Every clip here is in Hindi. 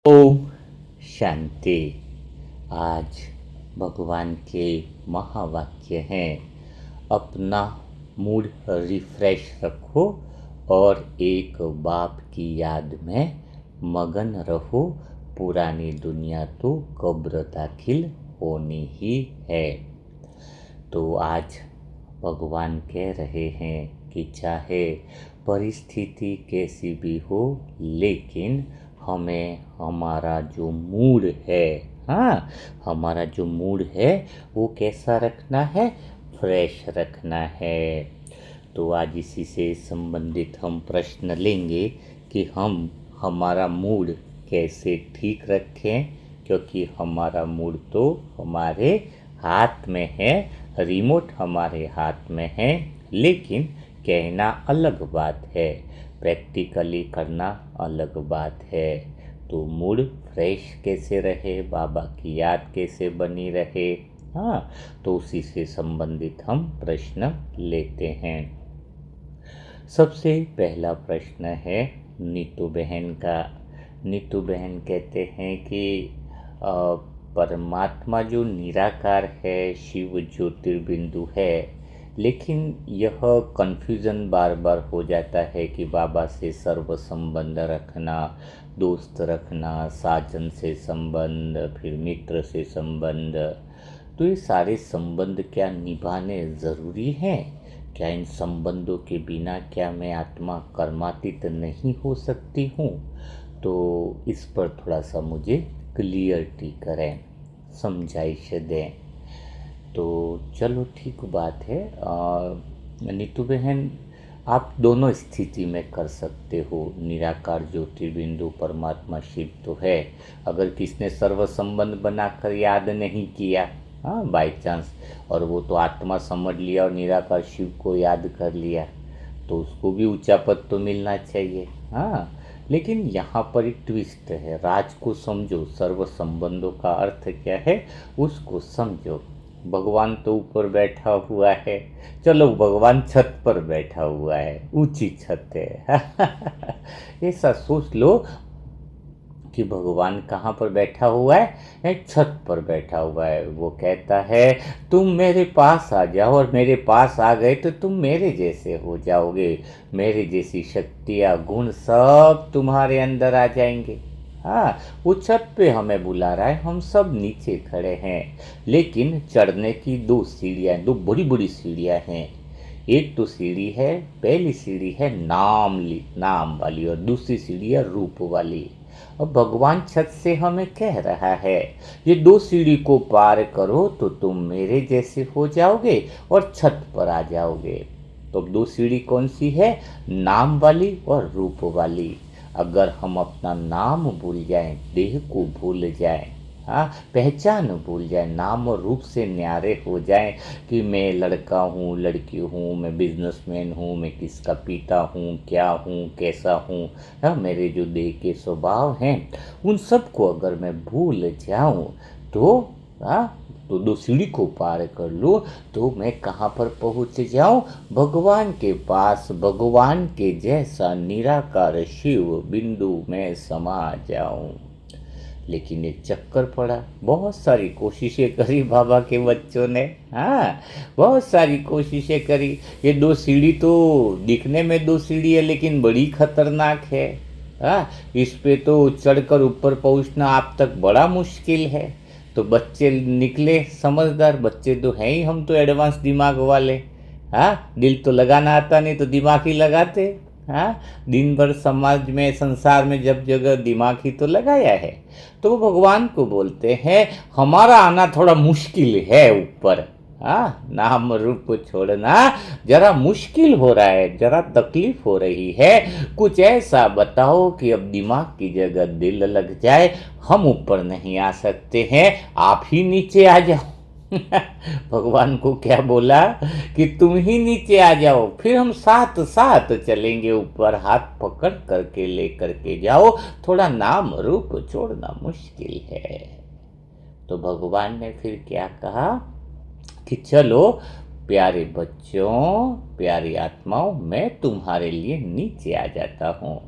ओम शांति। आज भगवान के महावाक्य हैं, अपना मूड रिफ्रेश रखो और एक बाप की याद में मगन रहो। पुरानी दुनिया तो कब्र दाखिल होनी ही है। तो आज भगवान कह रहे हैं कि चाहे परिस्थिति कैसी भी हो, लेकिन हमें हमारा जो मूड है, हाँ, हमारा जो मूड है वो कैसा रखना है? फ्रेश रखना है। तो आज इसी से संबंधित हम प्रश्न लेंगे कि हम हमारा मूड कैसे ठीक रखें, क्योंकि हमारा मूड तो हमारे हाथ में है, रिमोट हमारे हाथ में है, लेकिन कहना अलग बात है, प्रैक्टिकली करना अलग बात है। तो मूड फ्रेश कैसे रहे, बाबा की याद कैसे बनी रहे, हाँ, तो उसी से संबंधित हम प्रश्न लेते हैं। सबसे पहला प्रश्न है नीतू बहन का। नीतू बहन कहते हैं कि परमात्मा जो निराकार है, शिव ज्योतिर्बिंदु है, लेकिन यह कन्फ्यूज़न बार बार हो जाता है कि बाबा से सर्व संबंध रखना, दोस्त रखना, साजन से संबंध, फिर मित्र से संबंध। तो ये सारे संबंध क्या निभाने ज़रूरी हैं? क्या इन संबंधों के बिना क्या मैं आत्मा कर्मातीत नहीं हो सकती हूँ? तो इस पर थोड़ा सा मुझे क्लियरिटी करें, समझाइश दें। तो चलो ठीक बात है। नीतू बहन, आप दोनों स्थिति में कर सकते हो। निराकार ज्योतिर्बिंदु परमात्मा शिव तो है, अगर किसने सर्व संबंध बनाकर याद नहीं किया, हाँ, बाय चांस, और वो तो आत्मा समझ लिया और निराकार शिव को याद कर लिया, तो उसको भी ऊंचा पद तो मिलना चाहिए। हाँ, लेकिन यहाँ पर एक ट्विस्ट है, राज को समझो, सर्व संबंधों का अर्थ क्या है उसको समझो। भगवान तो ऊपर बैठा हुआ है, चलो भगवान छत पर बैठा हुआ है, ऊंची छत है। ऐसा सोच लो कि भगवान कहाँ पर बैठा हुआ है? एक छत पर बैठा हुआ है। वो कहता है तुम मेरे पास आ जाओ, और मेरे पास आ गए तो तुम मेरे जैसे हो जाओगे, मेरे जैसी शक्तियाँ गुण सब तुम्हारे अंदर आ जाएंगे। हाँ, वो छत पे हमें बुला रहा है, हम सब नीचे खड़े हैं, लेकिन चढ़ने की दो सीढ़ियाँ, दो बड़ी बड़ी सीढ़ियाँ हैं। एक तो सीढ़ी है, पहली सीढ़ी है नाम वाली, और दूसरी सीढ़ी है रूप वाली। अब भगवान छत से हमें कह रहा है ये दो सीढ़ी को पार करो तो तुम मेरे जैसे हो जाओगे और छत पर आ जाओगे। तो अब दो सीढ़ी कौन सी है? नाम वाली और रूप वाली। अगर हम अपना नाम भूल जाएं, देह को भूल जाएं, हाँ, पहचान भूल जाए, नाम और रूप से न्यारे हो जाए कि मैं लड़का हूँ, लड़की हूँ, मैं बिजनेसमैन हूँ, मैं किसका पिता हूँ, क्या हूँ, कैसा हूँ, हाँ, मेरे जो देह के स्वभाव हैं उन सब को अगर मैं भूल जाऊँ तो, हाँ, तो दो सीढ़ी को पार कर लूँ तो मैं कहाँ पर पहुँच जाऊँ? भगवान के पास, भगवान के जैसा निराकार शिव बिंदु में समा जाऊँ। लेकिन एक चक्कर पड़ा, बहुत सारी कोशिशें करी बाबा के बच्चों ने, हाँ, बहुत सारी कोशिशें करी। ये दो सीढ़ी तो दिखने में दो सीढ़ी है, लेकिन बड़ी खतरनाक है। हाँ, इस पे तो चढ़कर ऊपर पहुंचना आप तक बड़ा मुश्किल है। तो बच्चे निकले समझदार, बच्चे तो हैं ही, हम तो एडवांस दिमाग वाले। हाँ, दिल तो लगाना आता नहीं तो दिमाग ही लगाते। हाँ, दिन भर समाज में, संसार में जब जगह दिमाग ही तो लगाया है। तो वो भगवान को बोलते हैं हमारा आना थोड़ा मुश्किल है ऊपर, हाँ, नाम रूप छोड़ना जरा मुश्किल हो रहा है, जरा तकलीफ हो रही है, कुछ ऐसा बताओ कि अब दिमाग की जगह दिल लग जाए, हम ऊपर नहीं आ सकते हैं, आप ही नीचे आ जाओ। भगवान को क्या बोला कि तुम ही नीचे आ जाओ, फिर हम साथ साथ चलेंगे ऊपर, हाथ पकड़ करके लेकर के जाओ, थोड़ा नाम रूप छोड़ना मुश्किल है। तो भगवान ने फिर क्या कहा कि चलो प्यारे बच्चों, प्यारी आत्माओं, मैं तुम्हारे लिए नीचे आ जाता हूँ,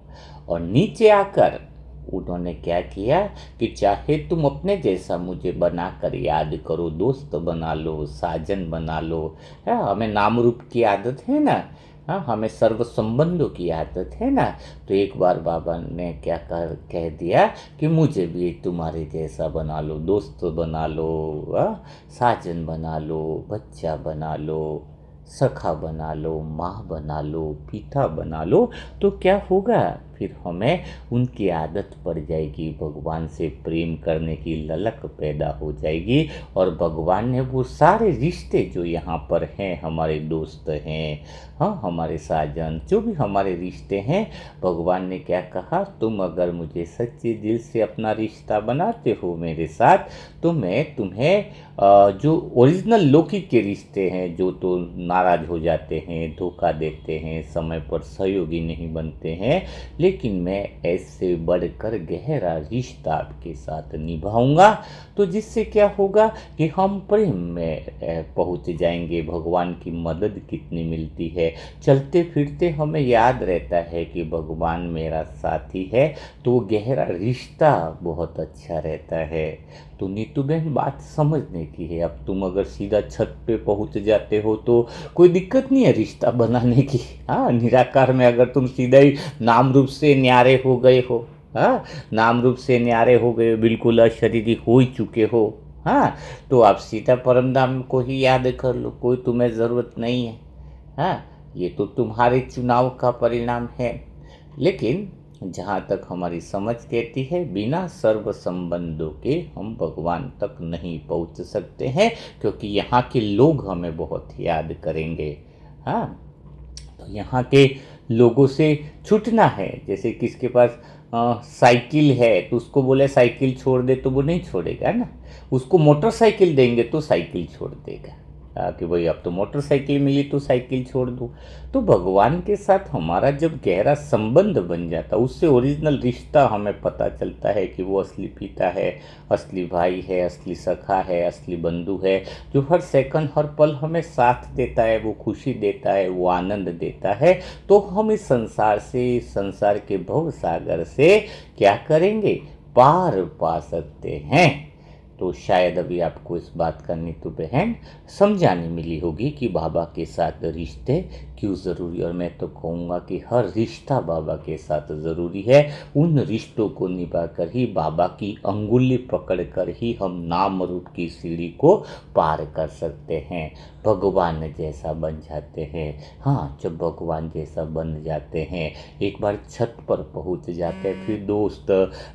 और नीचे आकर उन्होंने क्या किया कि चाहे तुम अपने जैसा मुझे बना कर याद करो, दोस्त बना लो, साजन बना लो। हाँ, हमें नाम रूप की आदत है ना। हाँ, हमें सर्व संबंधों की आदत है ना। तो एक बार बाबा ने क्या कह दिया कि मुझे भी तुम्हारे जैसा बना लो, दोस्त बना लो, हाँ, साजन बना लो, बच्चा बना लो, सखा बना लो, माँ बना लो, पिता बना लो। तो क्या होगा, फिर हमें उनकी आदत पड़ जाएगी, भगवान से प्रेम करने की ललक पैदा हो जाएगी। और भगवान ने वो सारे रिश्ते जो यहाँ पर हैं, हमारे दोस्त हैं, हाँ, हमारे साजन, जो भी हमारे रिश्ते हैं, भगवान ने क्या कहा, तुम अगर मुझे सच्चे दिल से अपना रिश्ता बनाते हो मेरे साथ, तो मैं तुम्हें जो ओरिजिनल लौकिक के रिश्ते हैं, जो तो नाराज हो जाते हैं, धोखा देते हैं, समय पर सहयोगी नहीं बनते हैं, लेकिन मैं ऐसे बढ़कर गहरा रिश्ता आपके साथ निभाऊंगा। तो जिससे क्या होगा कि हम प्रेम में पहुंच जाएंगे। भगवान की मदद कितनी मिलती है, चलते फिरते हमें याद रहता है कि भगवान मेरा साथी है, तो वो गहरा रिश्ता बहुत अच्छा रहता है। तो नीतू बहन, बात समझने की है। अब तुम अगर सीधा छत पे पहुंच जाते हो तो कोई दिक्कत नहीं है रिश्ता बनाने की। हाँ, निराकार में अगर तुम सीधा ही नाम रूप से न्यारे हो गए हो, हाँ, नाम रूप से न्यारे हो गए हो, बिल्कुल अशरीरी हो ही चुके हो, हाँ, तो आप सीधा परमधाम को ही याद कर लो, कोई तुम्हें ज़रूरत नहीं है। हाँ, ये तो तुम्हारे चुनाव का परिणाम है। लेकिन जहाँ तक हमारी समझ कहती है, बिना सर्व संबंधों के हम भगवान तक नहीं पहुँच सकते हैं, क्योंकि यहाँ के लोग हमें बहुत याद करेंगे। हाँ, तो यहाँ के लोगों से छूटना है। जैसे किसके पास साइकिल है, तो उसको बोले साइकिल छोड़ दे, तो वो नहीं छोड़ेगा ना। उसको मोटरसाइकिल देंगे तो साइकिल छोड़ देगा। कि भाई अब तो मोटरसाइकिल मिली तो साइकिल छोड़ दूँ। तो भगवान के साथ हमारा जब गहरा संबंध बन जाता, उससे ओरिजिनल रिश्ता हमें पता चलता है कि वो असली पिता है, असली भाई है, असली सखा है, असली बंधु है, जो हर सेकंड हर पल हमें साथ देता है, वो खुशी देता है, वो आनंद देता है। तो हम इस संसार से, इस संसार के भव सागर से क्या करेंगे, पार पा सकते हैं। तो शायद अभी आपको इस बात का नीतू बहन समझाने मिली होगी कि बाबा के साथ रिश्ते क्यों ज़रूरी। और मैं तो कहूँगा कि हर रिश्ता बाबा के साथ ज़रूरी है। उन रिश्तों को निभाकर ही, बाबा की अंगुली पकड़कर ही हम नाम रूप की सीढ़ी को पार कर सकते हैं, भगवान जैसा बन जाते हैं। हाँ, जब भगवान जैसा बन जाते हैं, एक बार छत पर पहुँच जाते हैं, फिर दोस्त,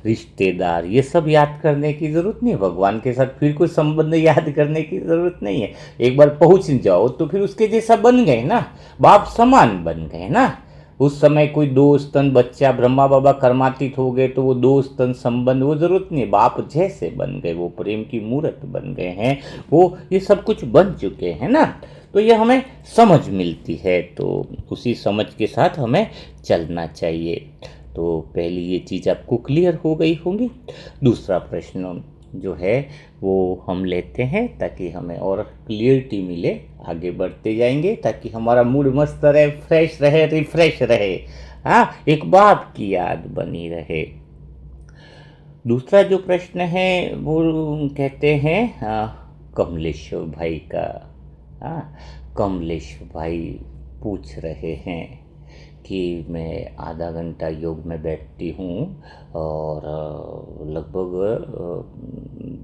रिश्तेदार, ये सब याद करने की ज़रूरत नहीं है। भगवान के साथ फिर कोई संबंध याद करने की ज़रूरत नहीं है। एक बार पहुँच जाओ तो फिर उसके जैसा बन गए ना, बाप समान बन गए ना। उस समय कोई दोस्त तन बच्चा, ब्रह्मा बाबा कर्मातीत हो गए तो वो दोस्त तन संबंध, वो ज़रूरत नहीं है। बाप जैसे बन गए, वो प्रेम की मूर्त बन गए हैं, वो ये सब कुछ बन चुके हैं ना। तो ये हमें समझ मिलती है, तो उसी समझ के साथ हमें चलना चाहिए। तो पहली ये चीज़ आपको क्लियर हो गई होगी। दूसरा प्रश्न जो है वो हम लेते हैं ताकि हमें और क्लियरिटी मिले, आगे बढ़ते जाएंगे ताकि हमारा मूड मस्त रहे, फ्रेश रहे, रिफ्रेश रहे। हाँ, एक बाप की याद बनी रहे। दूसरा जो प्रश्न है वो कहते हैं कमलेश्वर भाई का। हाँ, कमलेश भाई पूछ रहे हैं कि मैं आधा घंटा योग में बैठती हूँ और लगभग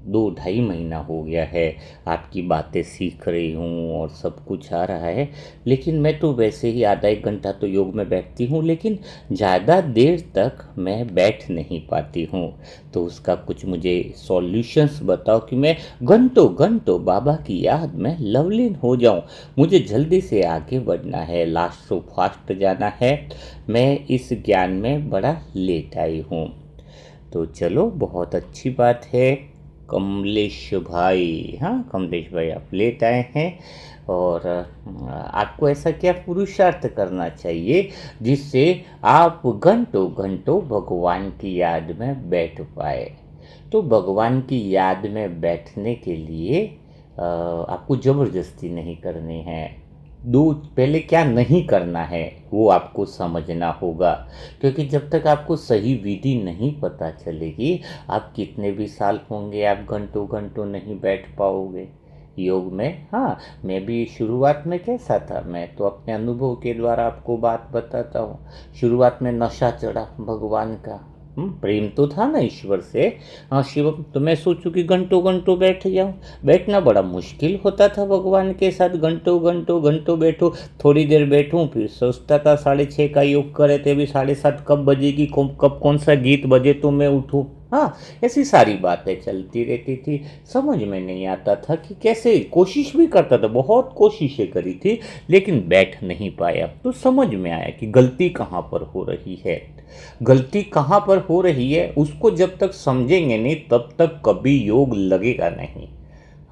2-2.5 महीना हो गया है, आपकी बातें सीख रही हूँ और सब कुछ आ रहा है, लेकिन मैं तो वैसे ही आधा 1 घंटा तो योग में बैठती हूँ, लेकिन ज़्यादा देर तक मैं बैठ नहीं पाती हूँ। तो उसका कुछ मुझे सॉल्यूशंस बताओ कि मैं घंटों घंटों बाबा की याद में लवलीन हो जाऊँ। मुझे जल्दी से आगे बढ़ना है, लास्ट सो फास्ट जाना है। मैं इस ज्ञान में बड़ा लेट आई हूँ। तो चलो, बहुत अच्छी बात है कमलेश भाई। हाँ, कमलेश भाई, आप लेट आए हैं और आपको ऐसा क्या पुरुषार्थ करना चाहिए जिससे आप घंटों घंटों भगवान की याद में बैठ पाए। तो भगवान की याद में बैठने के लिए आपको ज़बरदस्ती नहीं करनी है। दो पहले क्या नहीं करना है वो आपको समझना होगा, क्योंकि जब तक आपको सही विधि नहीं पता चलेगी, आप कितने भी साल होंगे आप घंटों घंटों नहीं बैठ पाओगे योग में। हाँ, मैं भी शुरुआत में कैसा था, मैं तो अपने अनुभव के द्वारा आपको बात बताता हूँ। शुरुआत में नशा चढ़ा भगवान का, प्रेम तो था ना ईश्वर से। हाँ शिवम, तो मैं सोचूं कि घंटों घंटों बैठ जाऊं। बैठना बड़ा मुश्किल होता था भगवान के साथ, घंटों घंटों घंटों बैठूं। थोड़ी देर बैठूं फिर सोचता था 6:30 का योग करे थे, अभी 7:30 कब बजेगी, कब कौन सा गीत बजे तो मैं उठूं। हाँ, ऐसी सारी बातें चलती रहती थी। समझ में नहीं आता था कि कैसे, कोशिश भी करता था, बहुत कोशिशें करी थी, लेकिन बैठ नहीं पाया। तो समझ में आया कि गलती कहाँ पर हो रही है। गलती कहाँ पर हो रही है उसको जब तक समझेंगे नहीं तब तक कभी योग लगेगा नहीं।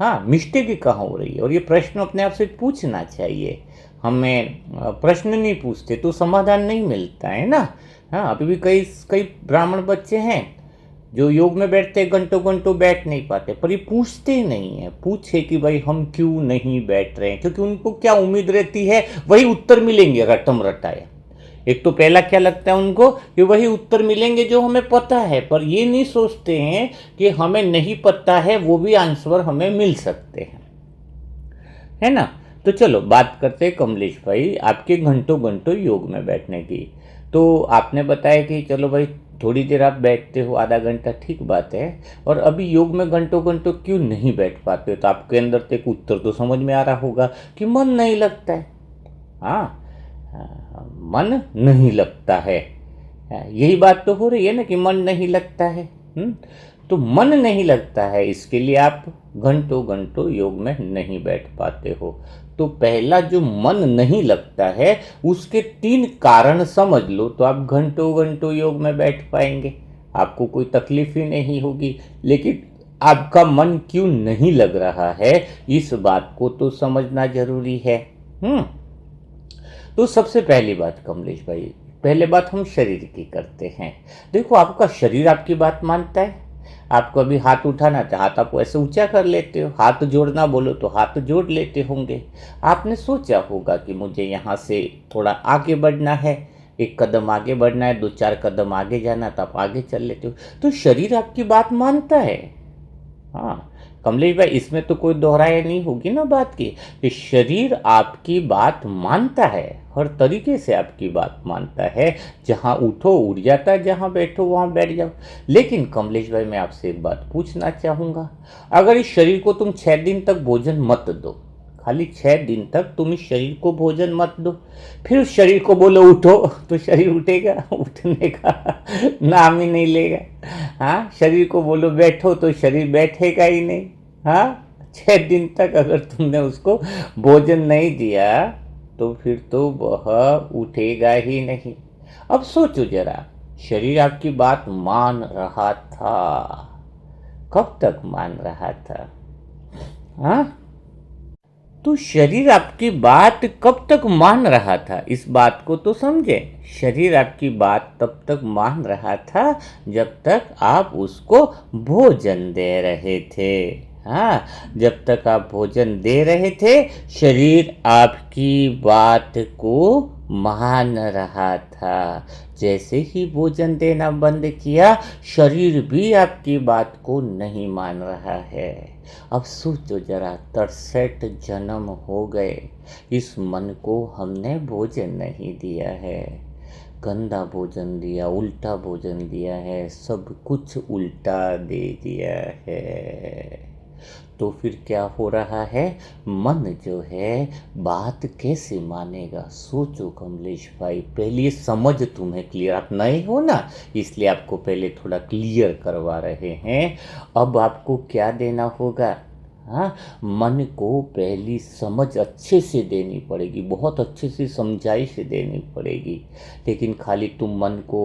हाँ, मिस्टेक ही कहाँ हो रही है, और ये प्रश्न अपने आप से पूछना चाहिए। हमें प्रश्न नहीं पूछते तो समाधान नहीं मिलता है ना। हाँ, अभी भी कई कई ब्राह्मण बच्चे हैं जो योग में बैठते घंटों घंटों बैठ नहीं पाते, पर ये पूछते ही नहीं है। पूछे कि भाई हम क्यों नहीं बैठ रहे हैं, क्योंकि उनको क्या उम्मीद रहती है वही उत्तर मिलेंगे रटम रटाया। एक तो पहला क्या लगता है उनको कि वही उत्तर मिलेंगे जो हमें पता है, पर ये नहीं सोचते हैं कि हमें नहीं पता है वो भी आंसर हमें मिल सकते हैं, है ना। तो चलो बात करते हैं कमलेश भाई आपके घंटों घंटों योग में बैठने की। तो आपने बताया कि चलो भाई थोड़ी देर आप बैठते हो, आधा घंटा, ठीक बात है। और अभी योग में घंटों घंटों क्यों नहीं बैठ पाते हो, तो आपके अंदर से एक उत्तर तो समझ में आ रहा होगा कि मन नहीं लगता है। हाँ, मन नहीं लगता है, यही बात तो हो रही है ना कि मन नहीं लगता है। तो मन नहीं लगता है, इसके लिए आप घंटों घंटों योग में नहीं बैठ पाते हो। तो पहला जो मन नहीं लगता है उसके 3 कारण समझ लो, तो आप घंटों घंटों योग में बैठ पाएंगे, आपको कोई तकलीफ ही नहीं होगी। लेकिन आपका मन क्यों नहीं लग रहा है इस बात को तो समझना जरूरी है। तो सबसे पहली बात कमलेश भाई, पहले बात हम शरीर की करते हैं। देखो, आपका शरीर आपकी बात मानता है। आपको अभी हाथ उठाना था, हाथ आप ऐसे ऊंचा कर लेते हो, हाथ जोड़ना बोलो तो हाथ जोड़ लेते होंगे। आपने सोचा होगा कि मुझे यहाँ से थोड़ा आगे बढ़ना है, 1 कदम आगे बढ़ना है, 2-4 कदम आगे जाना, तो आप आगे चल लेते हो। तो शरीर आपकी बात मानता है। हाँ कमलेश भाई, इसमें तो कोई दोहराया नहीं होगी ना बात की, कि शरीर आपकी बात मानता है, हर तरीके से आपकी बात मानता है। जहाँ उठो उठ जाता है, जहाँ बैठो वहाँ बैठ जाओ। लेकिन कमलेश भाई, मैं आपसे एक बात पूछना चाहूँगा, अगर इस शरीर को तुम 6 दिन तक भोजन मत दो, खाली 6 दिन तक तुम इस शरीर को भोजन मत दो, फिर उस शरीर को बोलो उठो, तो शरीर उठेगा? उठने का नाम ही नहीं लेगा। हाँ, शरीर को बोलो बैठो तो शरीर बैठेगा ही नहीं। हाँ, 6 दिन तक अगर तुमने उसको भोजन नहीं दिया तो फिर तो वह उठेगा ही नहीं। अब सोचो जरा, शरीर आपकी बात मान रहा था, कब तक मान रहा था? हाँ, तो शरीर आपकी बात कब तक मान रहा था, इस बात को तो समझे। शरीर आपकी बात तब तक मान रहा था जब तक आप उसको भोजन दे रहे थे। हाँ, जब तक आप भोजन दे रहे थे शरीर आपकी बात को मान रहा था। जैसे ही भोजन देना बंद किया, शरीर भी आपकी बात को नहीं मान रहा है। अब सोचो जरा, 63 जन्म हो गए, इस मन को हमने भोजन नहीं दिया है, गंदा भोजन दिया, उल्टा भोजन दिया है, सब कुछ उल्टा दे दिया है। तो फिर क्या हो रहा है, मन जो है बात कैसे मानेगा? सोचो कमलेश भाई, पहले ये समझ तुम्हें क्लियर, आप नए हो ना इसलिए आपको पहले थोड़ा क्लियर करवा रहे हैं। अब आपको क्या देना होगा? हाँ, मन को पहली समझ अच्छे से देनी पड़ेगी, बहुत अच्छे से समझाई से देनी पड़ेगी। लेकिन खाली तुम मन को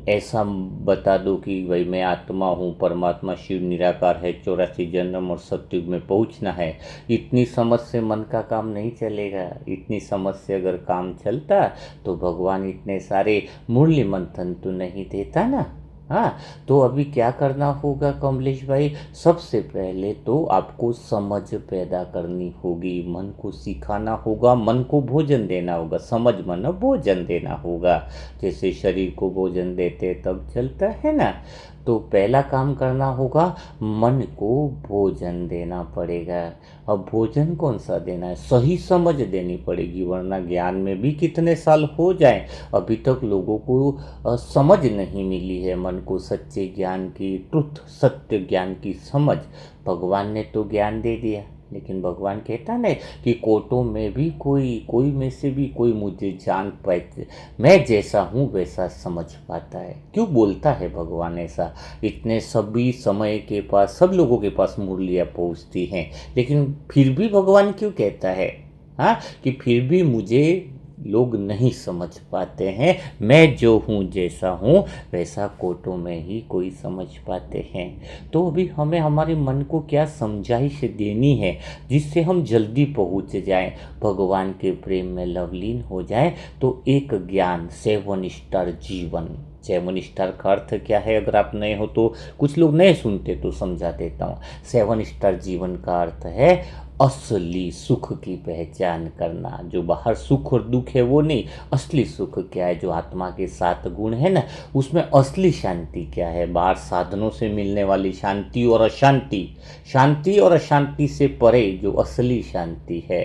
ऐसा बता दो कि भाई मैं आत्मा हूँ, परमात्मा शिव निराकार है, 84 जन्म और सतयुग में पहुँचना है, इतनी समझ से मन का काम नहीं चलेगा। इतनी समझ से अगर काम चलता तो भगवान इतने सारे मुरली मंथन तो नहीं देता ना। हाँ, तो अभी क्या करना होगा कमलेश भाई, सबसे पहले तो आपको समझ पैदा करनी होगी, मन को सिखाना होगा, मन को भोजन देना होगा, समझ मन भोजन देना होगा। जैसे शरीर को भोजन देते तब चलता है ना, तो पहला काम करना होगा, मन को भोजन देना पड़ेगा। अब भोजन कौन सा देना है, सही समझ देनी पड़ेगी, वरना ज्ञान में भी कितने साल हो जाए, अभी तक लोगों को समझ नहीं मिली है मन को सच्चे ज्ञान की, ट्रुथ सत्य ज्ञान की समझ। भगवान ने तो ज्ञान दे दिया, लेकिन भगवान कहता ना कि कोटों में भी कोई में से भी कोई मुझे जान पाए, मैं जैसा हूँ वैसा समझ पाता है। क्यों बोलता है भगवान ऐसा, इतने सभी समय के पास सब लोगों के पास मुरलियाँ पहुँचती हैं, लेकिन फिर भी भगवान क्यों कहता है, हाँ, कि फिर भी मुझे लोग नहीं समझ पाते हैं, मैं जो हूँ जैसा हूँ वैसा कोटों में ही कोई समझ पाते हैं। तो अभी हमें हमारे मन को क्या समझाइश देनी है, जिससे हम जल्दी पहुँच जाएं, भगवान के प्रेम में लवलीन हो जाएं। तो एक ज्ञान, 7 स्टार जीवन। 7 स्टार का अर्थ क्या है, अगर आप नए हो तो, कुछ लोग नए सुनते तो समझा देता हूँ। 7 स्टार जीवन का अर्थ है असली सुख की पहचान करना। जो बाहर सुख और दुख है वो नहीं, असली सुख क्या है, जो आत्मा के 7 गुण है ना, उसमें असली शांति क्या है। बाहर साधनों से मिलने वाली शांति और अशांति, शांति और अशांति से परे जो असली शांति है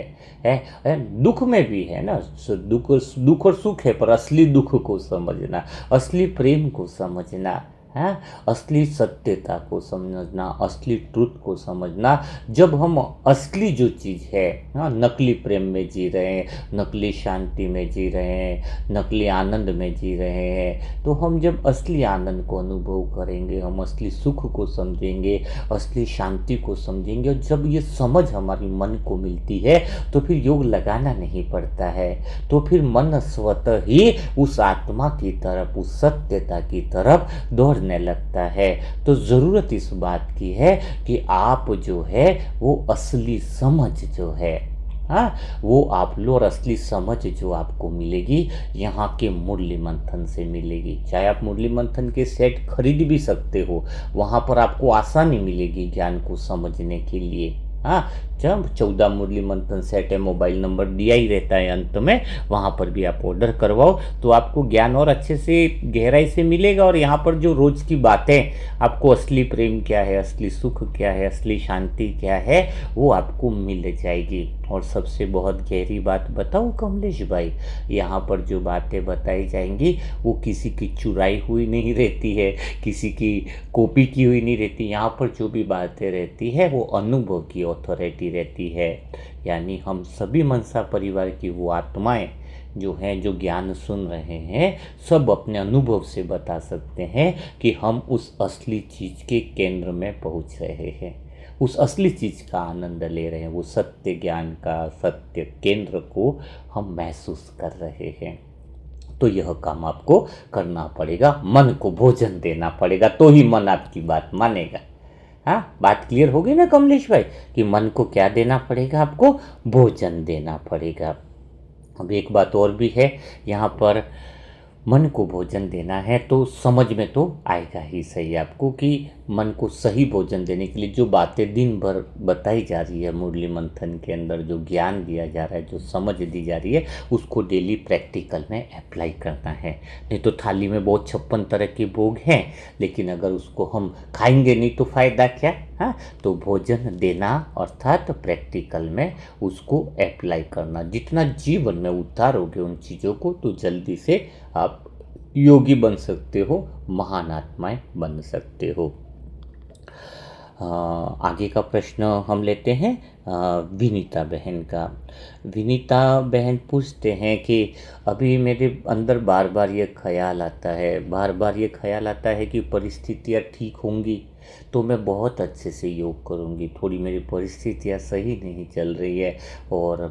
दुख में भी है ना, दुख और सुख है, पर असली दुख को समझना, असली प्रेम को समझना है, असली सत्यता को समझना, असली ट्रुथ को समझना। जब हम असली जो चीज़ है, हाँ, नकली प्रेम में जी रहे हैं, नकली शांति में जी रहे हैं, नकली आनंद में जी रहे हैं, तो हम जब असली आनंद को अनुभव करेंगे, हम असली सुख को समझेंगे, असली शांति को समझेंगे, और जब ये समझ हमारी मन को मिलती है तो फिर योग लगाना नहीं पड़ता है, तो फिर मन स्वतः ही उस आत्मा की तरफ, उस सत्यता की तरफ दौड़ लगता है। तो जरूरत इस बात की है कि आप जो है वो असली समझ जो है, हाँ, वो आप लो, और असली समझ जो आपको मिलेगी यहाँ के मुरली मंथन से मिलेगी। चाहे आप मुरली मंथन के सेट खरीद भी सकते हो, वहाँ पर आपको आसानी मिलेगी ज्ञान को समझने के लिए। हाँ, जब 14 मुरली मंथन सेट है, मोबाइल नंबर दिया ही रहता है अंत में, वहाँ पर भी आप ऑर्डर करवाओ तो आपको ज्ञान और अच्छे से गहराई से मिलेगा। और यहाँ पर जो रोज़ की बातें, आपको असली प्रेम क्या है, असली सुख क्या है, असली शांति क्या है, वो आपको मिल जाएगी। और सबसे बहुत गहरी बात बताऊँ कमलेश भाई, यहाँ पर जो बातें बताई जाएंगी वो किसी की चुराई हुई नहीं रहती है, किसी की कॉपी की हुई नहीं रहती। यहाँ पर जो भी बातें रहती है वो अनुभव की ऑथोरिटी रहती है। यानी हम सभी मनसा परिवार की वो आत्माएं जो हैं, जो ज्ञान सुन रहे हैं, सब अपने अनुभव से बता सकते हैं कि हम उस असली चीज़ के केंद्र में पहुंच रहे हैं, उस असली चीज़ का आनंद ले रहे हैं, वो सत्य ज्ञान का सत्य केंद्र को हम महसूस कर रहे हैं। तो यह काम आपको करना पड़ेगा, मन को भोजन देना पड़ेगा, तो ही मन आपकी बात मानेगा। हाँ, बात क्लियर हो गई ना कमलेश भाई, कि मन को क्या देना पड़ेगा, आपको भोजन देना पड़ेगा। अब एक बात और भी है, यहाँ पर मन को भोजन देना है तो समझ में तो आएगा ही सही आपको कि मन को सही भोजन देने के लिए जो बातें दिन भर बताई जा रही है मुरली मंथन के अंदर, जो ज्ञान दिया जा रहा है, जो समझ दी जा रही है, उसको डेली प्रैक्टिकल में अप्लाई करना है। नहीं तो थाली में बहुत 56 तरह के भोग हैं, लेकिन अगर उसको हम खाएंगे नहीं तो फ़ायदा क्या। हाँ, तो भोजन देना अर्थात प्रैक्टिकल में उसको अप्लाई करना। जितना जीवन में उतारोगे उन चीज़ों को, तो जल्दी से आप योगी बन सकते हो, महान आत्माएं बन सकते हो। आगे का प्रश्न हम लेते हैं विनीता बहन का। विनीता बहन पूछते हैं कि अभी मेरे अंदर बार बार ये ख्याल आता है, बार बार ये ख्याल आता है कि परिस्थितियाँ ठीक होंगी तो मैं बहुत अच्छे से योग करूँगी, थोड़ी मेरी परिस्थितियाँ सही नहीं चल रही है, और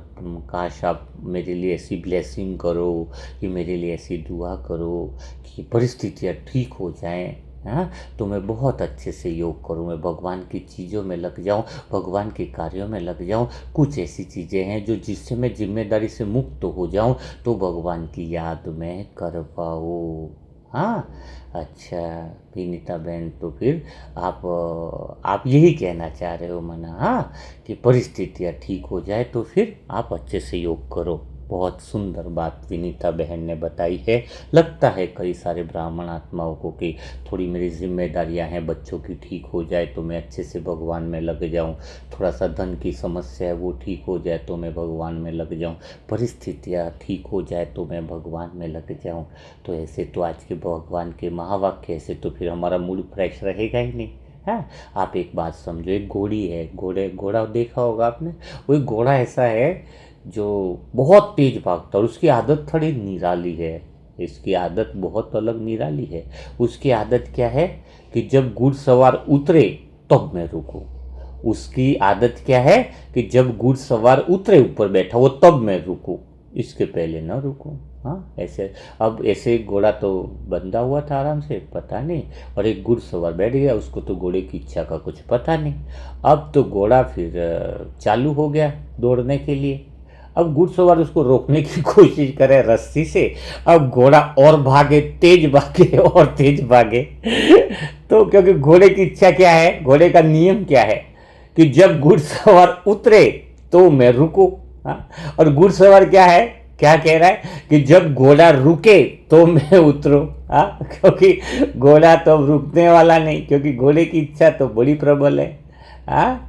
काश आप मेरे लिए ऐसी ब्लेसिंग करो, कि मेरे लिए ऐसी दुआ करो कि परिस्थितियाँ ठीक हो जाएं। हाँ, तो मैं बहुत अच्छे से योग करूँ, मैं भगवान की चीज़ों में लग जाऊँ, भगवान के कार्यों में लग जाऊँ। कुछ ऐसी चीज़ें हैं जो जिससे मैं जिम्मेदारी से मुक्त हो जाऊँ, तो भगवान की याद में कर पाऊँ। हाँ, अच्छा विनीता बहन, तो फिर आप यही कहना चाह रहे हो मना, हाँ, कि परिस्थितियाँ ठीक हो जाए तो फिर आप अच्छे से योग करो। बहुत सुंदर बात विनीता बहन ने बताई है। लगता है कई सारे ब्राह्मण आत्माओं को कि थोड़ी मेरी जिम्मेदारियां हैं, बच्चों की ठीक हो जाए तो मैं अच्छे से भगवान में लग जाऊं, थोड़ा सा धन की समस्या है वो ठीक हो जाए तो मैं भगवान में लग जाऊं, परिस्थितियां ठीक हो जाए तो मैं भगवान में लग जाऊं। तो ऐसे तो आज के भगवान के महावाक्य ऐसे तो फिर हमारा मूड फ्रेश रहेगा ही नहीं। हाँ, आप एक बात समझो, एक घोड़ी है, घोड़ा देखा होगा आपने। वो एक घोड़ा ऐसा है जो बहुत तेज भागता है और उसकी आदत थोड़ी निराली है। इसकी आदत बहुत अलग निराली है। उसकी आदत क्या है कि जब घुड़सवार उतरे तब मैं रुकूं। उसकी आदत क्या है कि जब घुड़सवार उतरे ऊपर बैठा वो तब मैं रुकूं, इसके पहले न रुकूं। हाँ, ऐसे अब ऐसे घोड़ा तो बंधा हुआ था आराम से, पता नहीं, और एक घुड़सवार बैठ गया, उसको तो घोड़े की इच्छा का कुछ पता नहीं। अब तो घोड़ा फिर चालू हो गया दौड़ने के लिए। अब घुड़सवार उसको रोकने की कोशिश करे रस्सी से। अब घोड़ा और भागे, तेज भागे और तेज भागे। तो क्योंकि घोड़े की इच्छा क्या है, घोड़े का नियम क्या है कि जब घुड़सवार उतरे तो मैं रुकूं। हाँ? और घुड़सवार क्या है, क्या कह रहा है कि जब घोड़ा रुके तो मैं उतरूं। हाँ, क्योंकि घोड़ा तो रुकने वाला नहीं, क्योंकि घोड़े की इच्छा तो बड़ी प्रबल है। हाँ,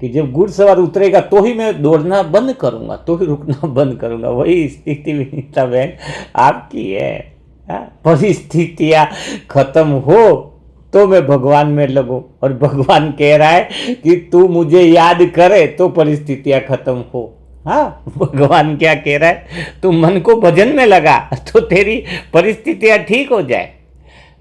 कि जब घुड़सवार उतरेगा तो ही मैं दौड़ना बंद करूंगा, तो ही रुकना बंद करूंगा। वही स्थिति विनीता बहन आपकी है। हाँ? परिस्थितियां खत्म हो तो मैं भगवान में लगूं, और भगवान कह रहा है कि तू मुझे याद करे तो परिस्थितियां खत्म हो। हाँ, भगवान क्या कह रहा है, तू मन को भजन में लगा तो तेरी परिस्थितियां ठीक हो जाए।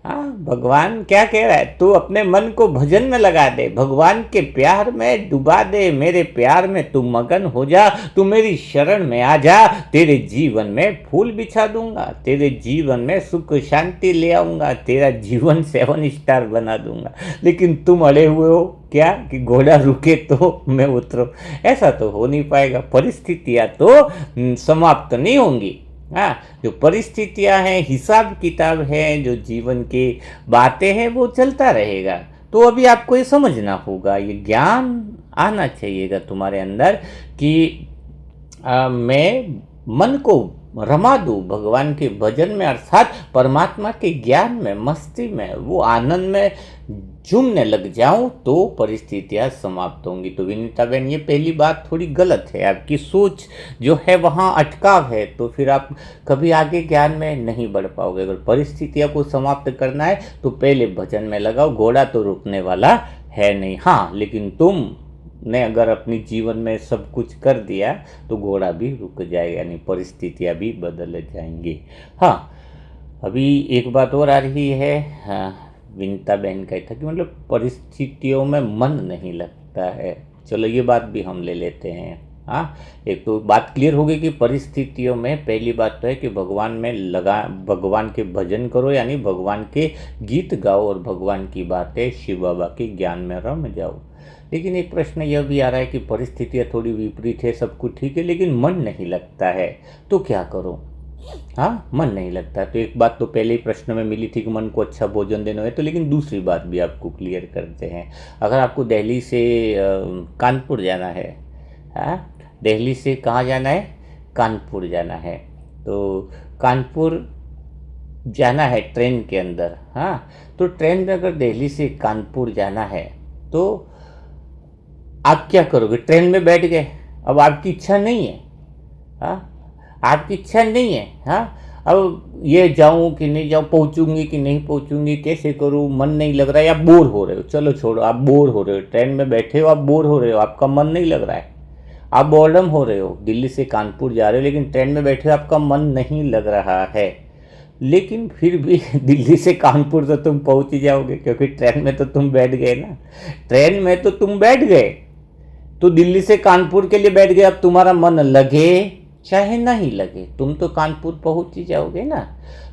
हाँ, भगवान क्या कह रहा है, तू अपने मन को भजन में लगा दे, भगवान के प्यार में डुबा दे, मेरे प्यार में तू मगन हो जा, तू मेरी शरण में आ जा, तेरे जीवन में फूल बिछा दूंगा, तेरे जीवन में सुख शांति ले आऊंगा, तेरा जीवन 7 स्टार बना दूंगा। लेकिन तुम अड़े हुए हो क्या कि घोड़ा रुके तो मैं उतरूं। ऐसा तो हो नहीं पाएगा, परिस्थितियां तो समाप्त नहीं होंगी। हाँ, जो परिस्थितियां हैं, हिसाब किताब है, जो जीवन की बातें हैं, वो चलता रहेगा। तो अभी आपको ये समझना होगा, ये ज्ञान आना चाहिएगा तुम्हारे अंदर कि मैं मन को रमा दूँ भगवान के भजन में, अर्थात परमात्मा के ज्ञान में, मस्ती में, वो आनंद में झूमने लग जाऊं तो परिस्थितियां समाप्त होंगी। तो विनीता बहन, ये पहली बात थोड़ी गलत है, आपकी सोच जो है वहाँ अटकाव है, तो फिर आप कभी आगे ज्ञान में नहीं बढ़ पाओगे। अगर परिस्थितियां को समाप्त करना है तो पहले भजन में लगाओ, घोड़ा तो रुकने वाला है नहीं। हाँ, लेकिन तुम ने अगर अपनी जीवन में सब कुछ कर दिया तो घोड़ा भी रुक जाएगा, यानी परिस्थितियां भी बदल जाएंगी। हाँ, अभी एक बात और आ रही है। हाँ, विनीता बहन का था कि मतलब परिस्थितियों में मन नहीं लगता है। चलो ये बात भी हम ले लेते हैं। हाँ, एक तो बात क्लियर हो गई कि परिस्थितियों में पहली बात तो है कि भगवान में लगा, भगवान के भजन करो, यानी भगवान के गीत गाओ और भगवान की बातें, शिव बाबा के ज्ञान में रम जाओ। लेकिन एक प्रश्न यह भी आ रहा है कि परिस्थितियाँ थोड़ी विपरीत है, सब कुछ ठीक है, लेकिन मन नहीं लगता है, तो क्या करो। हाँ, मन नहीं लगता। तो एक बात तो पहले ही प्रश्न में मिली थी कि मन को अच्छा भोजन देना है, तो लेकिन दूसरी बात भी आपको क्लियर करते हैं। अगर आपको दिल्ली से कानपुर जाना है, हाँ, दिल्ली से कहाँ जाना है, कानपुर जाना है, तो कानपुर जाना है ट्रेन के अंदर। हाँ, तो ट्रेन में अगर दिल्ली से कानपुर जाना है तो आप क्या करोगे, ट्रेन में बैठ गए, अब आपकी इच्छा नहीं है। हाँ, आपकी इच्छा नहीं है। हाँ, अब ये जाऊं कि नहीं जाऊं, पहुंचूंगी कि नहीं पहुंचूंगी, कैसे करूं, मन नहीं लग रहा है, आप बोर हो रहे हो। चलो छोड़ो, आप बोर हो रहे हो, ट्रेन में बैठे हो, आप बोर हो रहे हो, आपका मन नहीं लग रहा है, आप बोर्डम हो रहे हो, दिल्ली से कानपुर जा रहे हो, लेकिन ट्रेन में बैठे हो, आपका मन नहीं लग रहा है। लेकिन फिर भी दिल्ली से कानपुर तो तुम पहुंच ही जाओगे, क्योंकि ट्रेन में तो तुम बैठ गए ना, ट्रेन में तो तुम बैठ गए, तो दिल्ली से कानपुर के लिए बैठ गए। अब तुम्हारा मन लगे चाहे नहीं लगे, तुम तो कानपुर पहुंच ही जाओगे ना।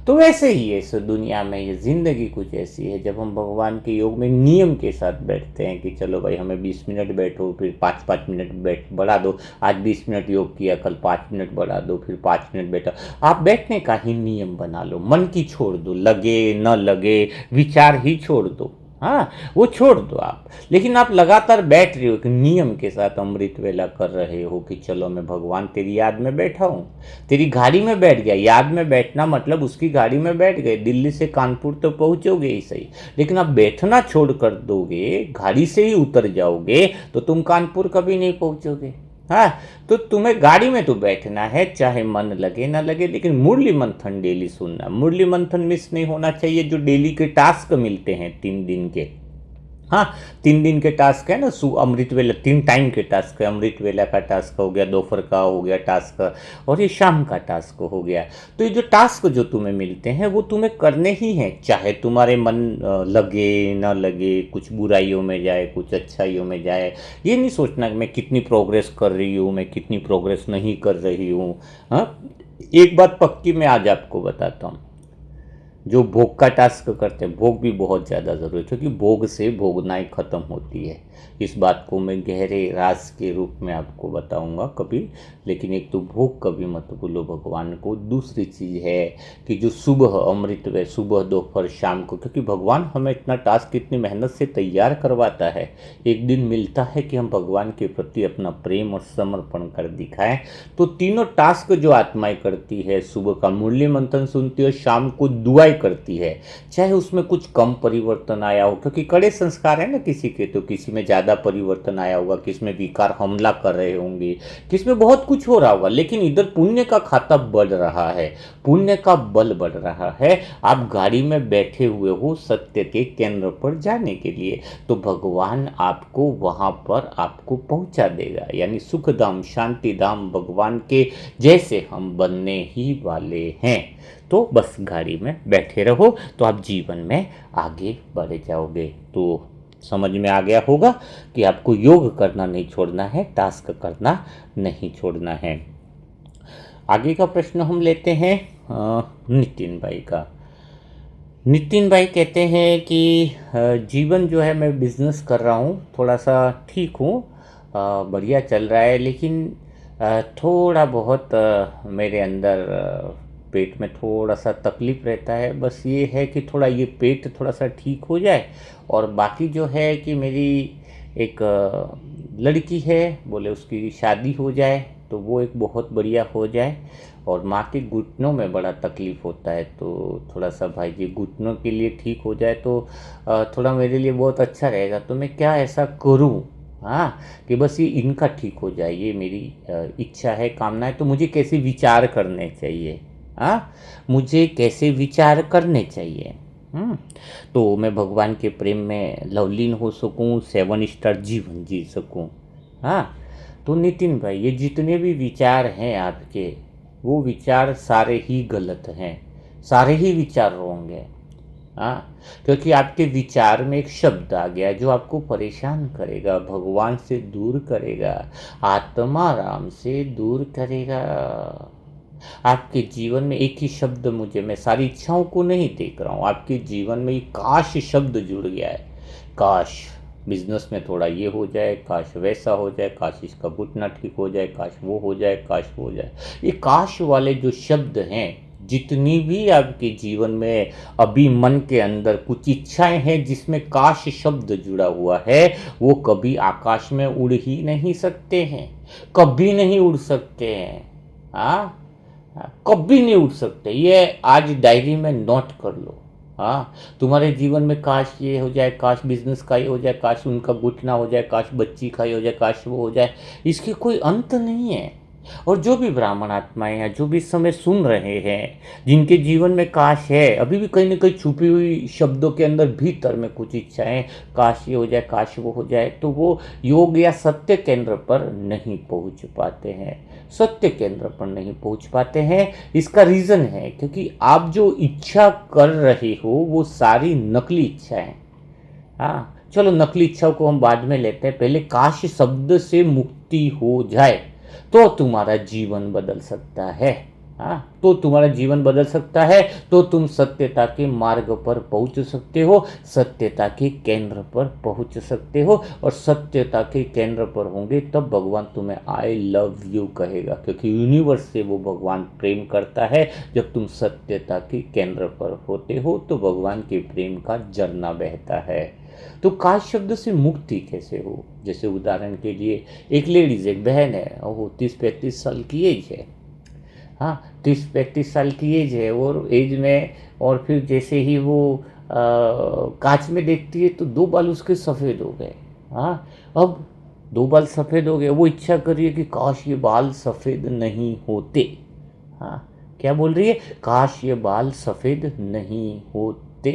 तो तो वैसे ही है इस दुनिया में, ये ज़िंदगी कुछ ऐसी है। जब हम भगवान के योग में नियम के साथ बैठते हैं कि चलो भाई हमें 20 मिनट बैठो, फिर 5-5 मिनट बैठ बढ़ा दो, आज 20 मिनट योग किया, कल 5 मिनट बढ़ा दो, फिर 5 मिनट बैठा। आप बैठने का ही नियम बना लो, मन की छोड़ दो, लगे न लगे विचार ही छोड़ दो। हाँ, वो छोड़ दो आप। लेकिन आप लगातार बैठ रहे हो कि नियम के साथ अमृत वेला कर रहे हो कि चलो मैं भगवान तेरी याद में बैठा हूँ, तेरी गाड़ी में बैठ गया। याद में बैठना मतलब उसकी गाड़ी में बैठ गए, दिल्ली से कानपुर तो पहुँचोगे ही सही, लेकिन आप बैठना छोड़ कर दोगे, गाड़ी से ही उतर जाओगे तो तुम कानपुर कभी नहीं पहुँचोगे। हाँ, तो तुम्हें गाड़ी में तो बैठना है, चाहे मन लगे ना लगे, लेकिन मुरली मंथन डेली सुनना। मुरली मंथन मिस नहीं होना चाहिए, जो डेली के टास्क मिलते हैं 3 दिन के। हाँ, 3 दिन के टास्क है ना, अमृत वेला 3 टाइम के टास्क है। अमृत वेला का टास्क हो गया, दोपहर का हो गया टास्क, और ये शाम का टास्क हो गया। तो ये जो टास्क जो तुम्हें मिलते हैं वो तुम्हें करने ही हैं, चाहे तुम्हारे मन लगे ना लगे, कुछ बुराइयों में जाए, कुछ अच्छाइयों में जाए। ये नहीं सोचना कि मैं कितनी प्रोग्रेस कर रही हूँ, मैं कितनी प्रोग्रेस नहीं कर रही हूँ। हाँ, एक बात पक्की मैं आज आपको बताता हूँ, जो भोग का टास्क करते हैं, भोग भी बहुत ज़्यादा ज़रूरी है, क्योंकि भोग से भोगनाई ख़त्म होती है। इस बात को मैं गहरे राज के रूप में आपको बताऊंगा कभी। लेकिन एक तो भोग कभी मत भूलो भगवान को। दूसरी चीज़ है कि जो सुबह अमृत वे सुबह दोपहर शाम को, क्योंकि भगवान हमें इतना टास्क इतनी मेहनत से तैयार करवाता है, एक दिन मिलता है कि हम भगवान के प्रति अपना प्रेम और समर्पण कर दिखाएं। तो तीनों टास्क जो आत्माएं करती है, सुबह का मुरली मंथन सुनती है, शाम को दुआएं करती है, चाहे उसमें कुछ कम परिवर्तन आया हो, क्योंकि कड़े संस्कार है ना किसी के, तो किसी में ज़्यादा परिवर्तन आया होगा, किसी में विकार हमला कर रहे होंगे, किसी में बहुत कुछ हो रहा होगा, लेकिन इधर पुण्य का खाता बढ़ रहा है, पुण्य का बल बढ़ रहा है। आप गाड़ी में बैठे हुए हो सत्य के केंद्र पर जाने के लिए, तो भगवान आपको वहाँ पर आपको पहुँचा देगा। यानी सुख धाम शांति धाम भगवान के जैसे हम बनने ही वाले हैं। तो बस गाड़ी में बैठे रहो तो आप जीवन में आगे बढ़ जाओगे। तो समझ में आ गया होगा कि आपको योग करना नहीं छोड़ना है, टास्क करना नहीं छोड़ना है। आगे का प्रश्न हम लेते हैं नितिन भाई का। नितिन भाई कहते हैं कि जीवन जो है, मैं बिजनेस कर रहा हूँ, थोड़ा सा ठीक हूँ, बढ़िया चल रहा है, लेकिन थोड़ा बहुत मेरे अंदर पेट में थोड़ा सा तकलीफ़ रहता है। बस ये है कि थोड़ा ये पेट थोड़ा सा ठीक हो जाए, और बाकी जो है कि मेरी एक लड़की है, बोले उसकी शादी हो जाए तो वो एक बहुत बढ़िया हो जाए। और माँ के घुटनों में बड़ा तकलीफ़ होता है, तो थोड़ा सा भाई जी घुटनों के लिए ठीक हो जाए तो थोड़ा मेरे लिए बहुत अच्छा रहेगा। तो मैं क्या ऐसा करूँ, हाँ, कि बस ये इनका ठीक हो जाए, ये मेरी इच्छा है, कामना है। तो मुझे कैसे विचार करने चाहिए, हाँ, मुझे कैसे विचार करने चाहिए, तो मैं भगवान के प्रेम में लवलीन हो सकूं, 7 स्टार जीवन जी सकूं। हाँ, तो नितिन भाई ये जितने भी विचार हैं आपके, वो विचार सारे ही गलत हैं, सारे ही विचार रॉन्ग हैं। हाँ, क्योंकि आपके विचार में एक शब्द आ गया जो आपको परेशान करेगा, भगवान से दूर करेगा, आत्मा राम से दूर करेगा। आपके जीवन में एक ही शब्द, मुझे, मैं सारी इच्छाओं को नहीं देख रहा हूँ, आपके जीवन में ये काश शब्द जुड़ गया है। काश बिजनेस में थोड़ा ये हो जाए, काश वैसा हो जाए, काश इसका घुटना ठीक हो जाए, काश वो हो जाए, काश वो हो जाए। ये काश वाले जो शब्द हैं, जितनी भी आपके जीवन में अभी मन के अंदर कुछ इच्छाएं हैं जिसमें काश शब्द जुड़ा हुआ है, वो कभी आकाश में उड़ ही नहीं सकते हैं, कभी नहीं उड़ सकते हैं। हाँ, कभी नहीं उठ सकते। ये आज डायरी में नोट कर लो। हाँ, तुम्हारे जीवन में काश ये हो जाए, काश बिजनेस का ही हो जाए, काश उनका घुटना हो जाए, काश बच्ची का ही हो जाए, काश वो हो जाए, इसकी कोई अंत नहीं है। और जो भी ब्राह्मण आत्माएं हैं, जो भी इस समय सुन रहे हैं, जिनके जीवन में काश है, अभी भी कहीं ना कहीं छुपी हुई शब्दों के अंदर भीतर में कुछ इच्छाएं, काश ये हो जाए, काश वो हो जाए, तो वो योग या सत्य केंद्र पर नहीं पहुंच पाते हैं, सत्य केंद्र पर नहीं पहुंच पाते हैं। इसका रीज़न है क्योंकि आप जो इच्छा कर रहे हो वो सारी नकली इच्छाएं। हाँ, चलो नकली इच्छाओं को हम बाद में लेते हैं, पहले काश शब्द से मुक्ति हो जाए तो तुम्हारा जीवन बदल सकता है। हाँ, तो तुम्हारा जीवन बदल सकता है, तो तुम सत्यता के मार्ग पर पहुंच सकते हो, सत्यता के केंद्र पर पहुंच सकते हो। और सत्यता के केंद्र पर होंगे तब भगवान तुम्हें आई लव यू कहेगा, क्योंकि यूनिवर्स से वो भगवान प्रेम करता है। जब तुम सत्यता के केंद्र पर होते हो तो भगवान के प्रेम का झरना बहता है। तो काश शब्द से मुक्ति कैसे हो? जैसे उदाहरण के लिए एक लेडीज, एक बहन है, वो 30-35 साल की एज है। हाँ, 30-35 साल की एज है, और एज में और फिर जैसे ही वो कांच में देखती है तो 2 बाल उसके सफ़ेद हो गए। हाँ, अब 2 बाल सफ़ेद हो गए, वो इच्छा कर रही है कि काश ये बाल सफ़ेद नहीं होते। हाँ, क्या बोल रही है? काश ये बाल सफ़ेद नहीं होते।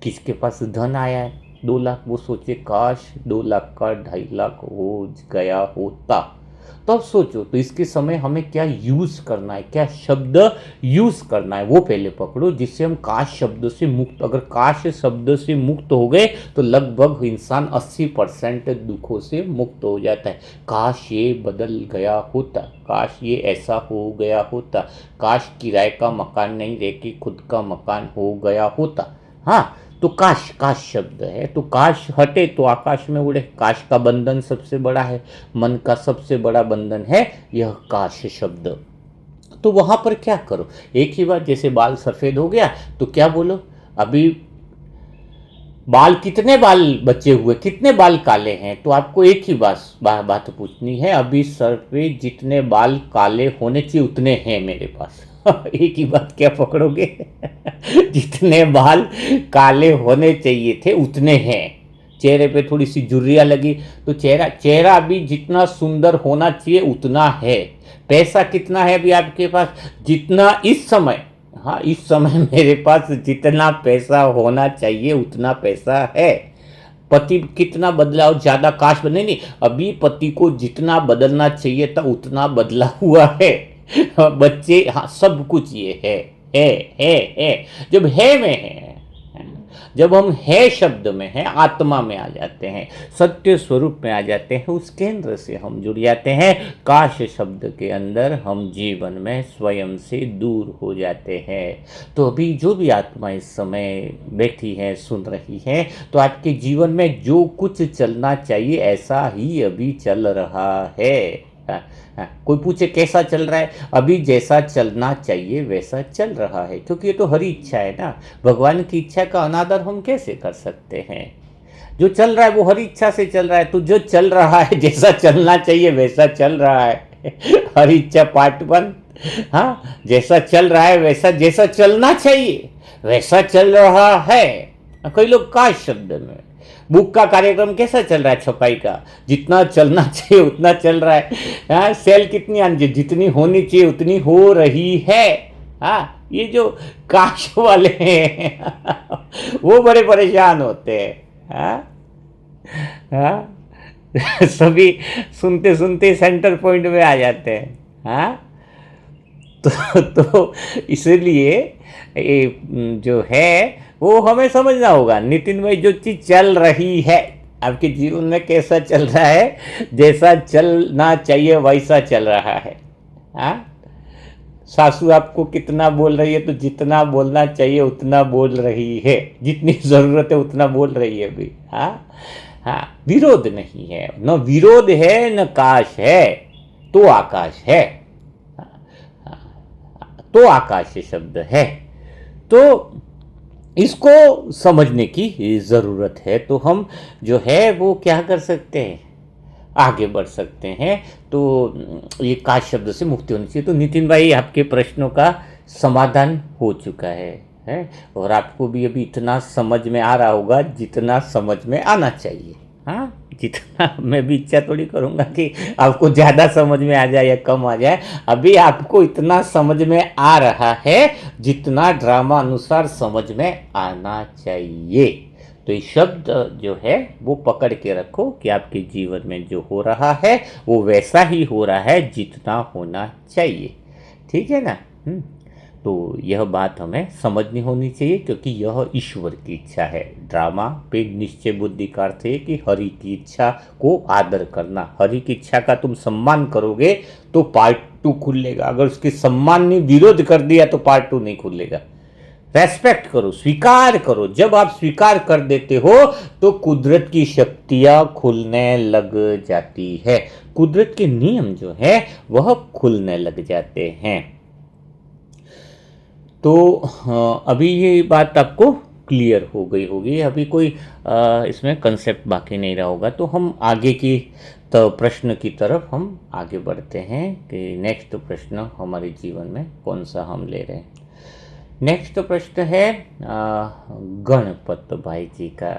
किसके पास धन आया है 2 लाख, वो सोचे काश 2 लाख का 2.5 लाख हो गया होता। तो अब सोचो, तो इसके समय हमें क्या यूज करना है, क्या शब्द यूज करना है, वो पहले पकड़ो, जिससे हम काश शब्द से मुक्त। अगर काश शब्द से मुक्त हो गए तो लगभग इंसान 80% दुखों से मुक्त हो जाता है। काश ये बदल गया होता, काश ये ऐसा हो गया होता, काश किराए का मकान नहीं रह के खुद का मकान हो गया होता। हाँ, तो काश, काश शब्द है, तो काश हटे तो आकाश में उड़े। काश का बंधन सबसे बड़ा है, मन का सबसे बड़ा बंधन है यह काश शब्द। तो वहां पर क्या करो, एक ही बात, जैसे बाल सफेद हो गया तो क्या बोलो, अभी बाल कितने बाल बचे हुए, कितने बाल काले हैं, तो आपको एक ही बात पूछनी है, अभी सर पे जितने बाल काले होने चाहिए उतने हैं मेरे पास। एक ही बात क्या पकड़ोगे? जितने बाल काले होने चाहिए थे उतने हैं। चेहरे पे थोड़ी सी झुर्रियाँ लगी तो चेहरा अभी जितना सुंदर होना चाहिए उतना है। पैसा कितना है अभी आपके पास? जितना इस समय, हाँ, इस समय मेरे पास जितना पैसा होना चाहिए उतना पैसा है। पति कितना बदला और ज़्यादा काश बने नहीं, अभी पति को जितना बदलना चाहिए था उतना बदला हुआ है। बच्चे, हाँ, सब कुछ ये है। जब है में है, जब हम है शब्द में है, आत्मा में आ जाते हैं, सत्य स्वरूप में आ जाते हैं, उस केंद्र से हम जुड़ जाते हैं। काश शब्द के अंदर हम जीवन में स्वयं से दूर हो जाते हैं। तो अभी जो भी आत्मा इस समय बैठी है, सुन रही है, तो आपके जीवन में जो कुछ चलना चाहिए ऐसा ही अभी चल रहा है। कोई पूछे कैसा चल रहा है? अभी जैसा चलना चाहिए वैसा चल रहा है, क्योंकि ये तो हरी इच्छा है ना। भगवान की इच्छा का अनादर हम कैसे कर सकते हैं? जो चल रहा है वो हरी इच्छा से चल रहा है, तो जो चल रहा है, जैसा चलना चाहिए वैसा चल रहा है। हरी इच्छा पार्ट 1। हाँ, जैसा चल रहा है वैसा, जैसा चलना चाहिए वैसा चल रहा है। कई लोग काश शब्द में, बुक का कार्यक्रम कैसा चल रहा है, छपाई का, जितना चलना चाहिए उतना चल रहा है। हाँ, सेल कितनी आनी, जितनी होनी चाहिए उतनी हो रही है। हाँ, ये जो काश वाले हैं वो बड़े परेशान होते हैं। हाँ, सभी सुनते सुनते सेंटर पॉइंट में आ जाते हैं। हाँ, तो इसलिए ये जो है वो हमें समझना होगा। नितिन भाई, जो चीज़ चल रही है आपके जीवन में, कैसा चल रहा है, जैसा चलना चाहिए वैसा चल रहा है। हाँ, सासू आपको कितना बोल रही है, तो जितना बोलना चाहिए उतना बोल रही है, जितनी ज़रूरत है उतना बोल रही है अभी। हाँ हाँ, विरोध नहीं है, न विरोध है न काश है, तो आकाश है। तो आकाश शब्द है, तो इसको समझने की ज़रूरत है। तो हम जो है वो क्या कर सकते हैं, आगे बढ़ सकते हैं। तो ये काश शब्द से मुक्ति होनी चाहिए। तो नितिन भाई, आपके प्रश्नों का समाधान हो चुका है, और आपको भी अभी इतना समझ में आ रहा होगा जितना समझ में आना चाहिए। हाँ, जितना, मैं भी इच्छा थोड़ी करूँगा कि आपको ज़्यादा समझ में आ जाए या कम आ जाए। अभी आपको इतना समझ में आ रहा है जितना ड्रामा अनुसार समझ में आना चाहिए। तो ये शब्द जो है वो पकड़ के रखो कि आपके जीवन में जो हो रहा है वो वैसा ही हो रहा है जितना होना चाहिए। ठीक है ना? तो यह बात हमें समझनी होनी चाहिए, क्योंकि यह ईश्वर की इच्छा है। ड्रामा पे निश्चय बुद्धि का अर्थ है कि हरि की इच्छा को आदर करना। हरि की इच्छा का तुम सम्मान करोगे तो पार्ट 2 खुलेगा। अगर उसके सम्मान ने विरोध कर दिया तो पार्ट 2 नहीं खुलेगा। रेस्पेक्ट करो, स्वीकार करो। जब आप स्वीकार कर देते हो तो कुदरत की शक्तियां खुलने लग जाती है, कुदरत के नियम जो है वह खुलने लग जाते हैं। तो अभी ये बात आपको क्लियर हो गई होगी। अभी कोई इसमें कंसेप्ट बाकी नहीं रहा होगा। तो हम आगे की तो प्रश्न की तरफ हम आगे बढ़ते हैं कि नेक्स्ट प्रश्न हमारे जीवन में कौन सा हम ले रहे हैं। नेक्स्ट प्रश्न है गणपत भाई जी का।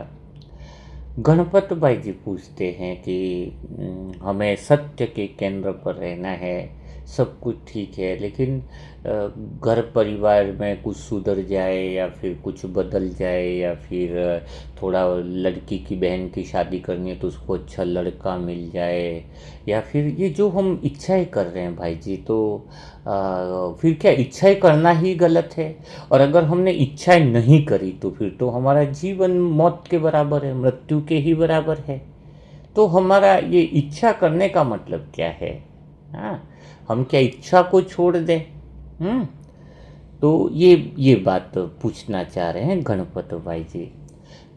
गणपत भाई जी पूछते हैं कि हमें सत्य के केंद्र पर रहना है, सब कुछ ठीक है, लेकिन घर परिवार में कुछ सुधर जाए या फिर कुछ बदल जाए या फिर थोड़ा लड़की की बहन की शादी करनी है तो उसको अच्छा लड़का मिल जाए, या फिर ये जो हम इच्छाएं कर रहे हैं भाई जी, तो फिर क्या इच्छाएं करना ही गलत है? और अगर हमने इच्छाएं नहीं करी तो फिर तो हमारा जीवन मौत के बराबर है, मृत्यु के ही बराबर है। तो हमारा ये इच्छा करने का मतलब क्या है? हाँ, हम क्या इच्छा को छोड़ दें? तो ये बात पूछना चाह रहे हैं गणपत भाई जी।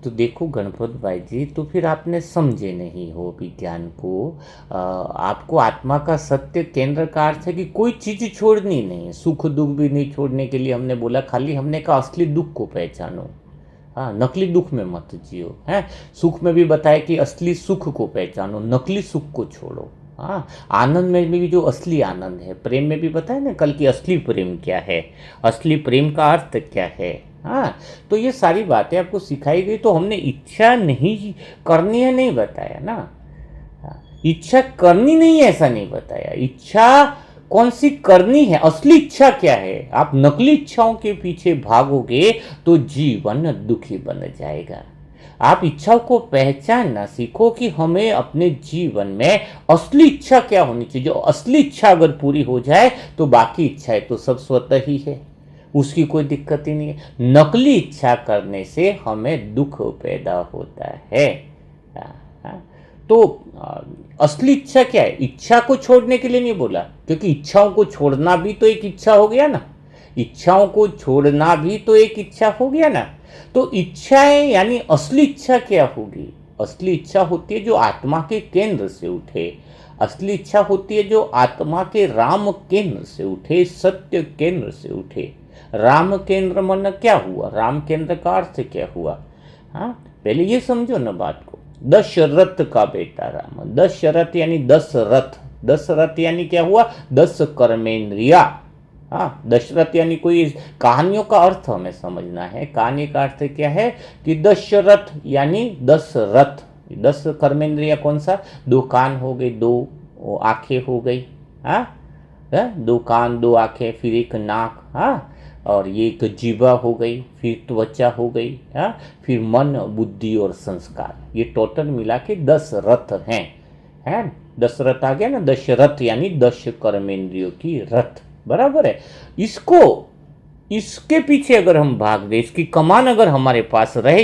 तो देखो गणपत भाई जी, तो फिर आपने समझे नहीं हो विज्ञान को। आपको आत्मा का सत्य केंद्र का अर्थ है कि कोई चीज़ छोड़नी नहीं है। सुख दुख भी नहीं छोड़ने के लिए हमने बोला, खाली हमने कहा असली दुख को पहचानो। हाँ, नकली दुख में मत जियो। है, सुख में भी बताया कि असली सुख को पहचानो, नकली सुख को छोड़ो। हाँ, आनंद में भी जो असली आनंद है, प्रेम में भी बताया ना कल की असली प्रेम क्या है, असली प्रेम का अर्थ क्या है। हाँ, तो ये सारी बातें आपको सिखाई गई। तो हमने इच्छा नहीं करनी है नहीं बताया ना। हाँ, इच्छा करनी नहीं है ऐसा नहीं बताया। इच्छा कौन सी करनी है, असली इच्छा क्या है। आप नकली इच्छाओं के पीछे भागोगे तो जीवन दुखी बन जाएगा। आप इच्छाओं को पहचानना सीखो कि हमें अपने जीवन में असली इच्छा क्या होनी चाहिए। जो असली इच्छा अगर पूरी हो जाए तो बाकी इच्छाएं तो सब स्वतः ही है, उसकी कोई दिक्कत ही नहीं है। नकली इच्छा करने से हमें दुख पैदा होता है। तो असली इच्छा क्या है? इच्छा को छोड़ने के लिए नहीं बोला, क्योंकि इच्छाओं को छोड़ना भी तो एक इच्छा हो गया ना। इच्छाओं को छोड़ना भी तो एक इच्छा हो गया ना। तो इच्छाएं यानी असली इच्छा क्या होगी? असली इच्छा होती है जो आत्मा के केंद्र से उठे। असली इच्छा होती है जो आत्मा के राम केंद्र से उठे, सत्य केंद्र से उठे। राम केंद्र मन क्या हुआ? राम केंद्र का अर्थ क्या हुआ? हाँ, पहले ये समझो ना बात को। दशरथ का बेटा राम, दशरथ यानी 10 रथ। 10 रथ यानी क्या हुआ? 10 कर्मेंद्रिया। हाँ, दशरथ यानी कोई कहानियों का अर्थ हमें समझना है। कहानी का अर्थ क्या है कि दशरथ यानी 10 रथ। 10 कर्मेंद्रिया कौन सा? 2 कान हो गई, 2 आंखें हो गई। हाँ, 2 कान 2 आंखें, फिर एक नाक, हाँ, और ये एक जीवा हो गई, फिर त्वचा हो गई, हाँ, फिर मन, बुद्धि और संस्कार। ये टोटल मिला के 10 रथ हैं। 10 रथ आ गया ना। दशरथ यानी 10 कर्मेंद्रियों की रथ, बराबर है। इसके पीछे अगर हम भाग दे, इसकी कमान अगर हमारे पास रहे,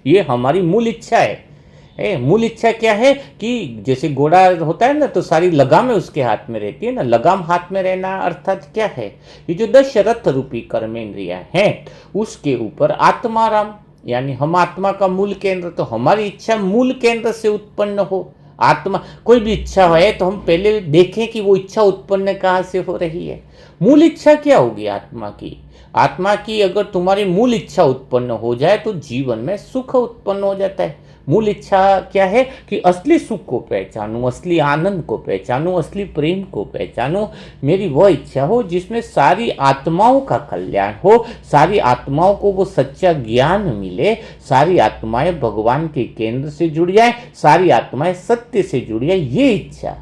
ये हमारी मूल इच्छा है। मूल इच्छा क्या है कि जैसे घोड़ा होता है ना, तो सारी लगामें उसके हाथ में रहती है ना। लगाम हाथ में रहना अर्थात क्या है? ये जो दशरथ रूपी कर्मेंद्रिया हैं, उसके ऊपर आत्माराम यानी हम आत्मा का मूल केंद्र। तो हमारी इच्छा मूल केंद्र से उत्पन्न हो। आत्मा कोई भी इच्छा है तो हम पहले देखें कि वो इच्छा उत्पन्न कहाँ से हो रही है। मूल इच्छा क्या होगी आत्मा की? आत्मा की अगर तुम्हारी मूल इच्छा उत्पन्न हो जाए तो जीवन में सुख उत्पन्न हो जाता है। मूल इच्छा क्या है कि असली सुख को पहचानूं, असली आनंद को पहचानूं, असली प्रेम को पहचानूं। मेरी वह इच्छा हो जिसमें सारी आत्माओं का कल्याण हो, सारी आत्माओं को वो सच्चा ज्ञान मिले, सारी आत्माएं भगवान के केंद्र से जुड़ जाए, सारी आत्माएं सत्य से जुड़ जाए। ये इच्छा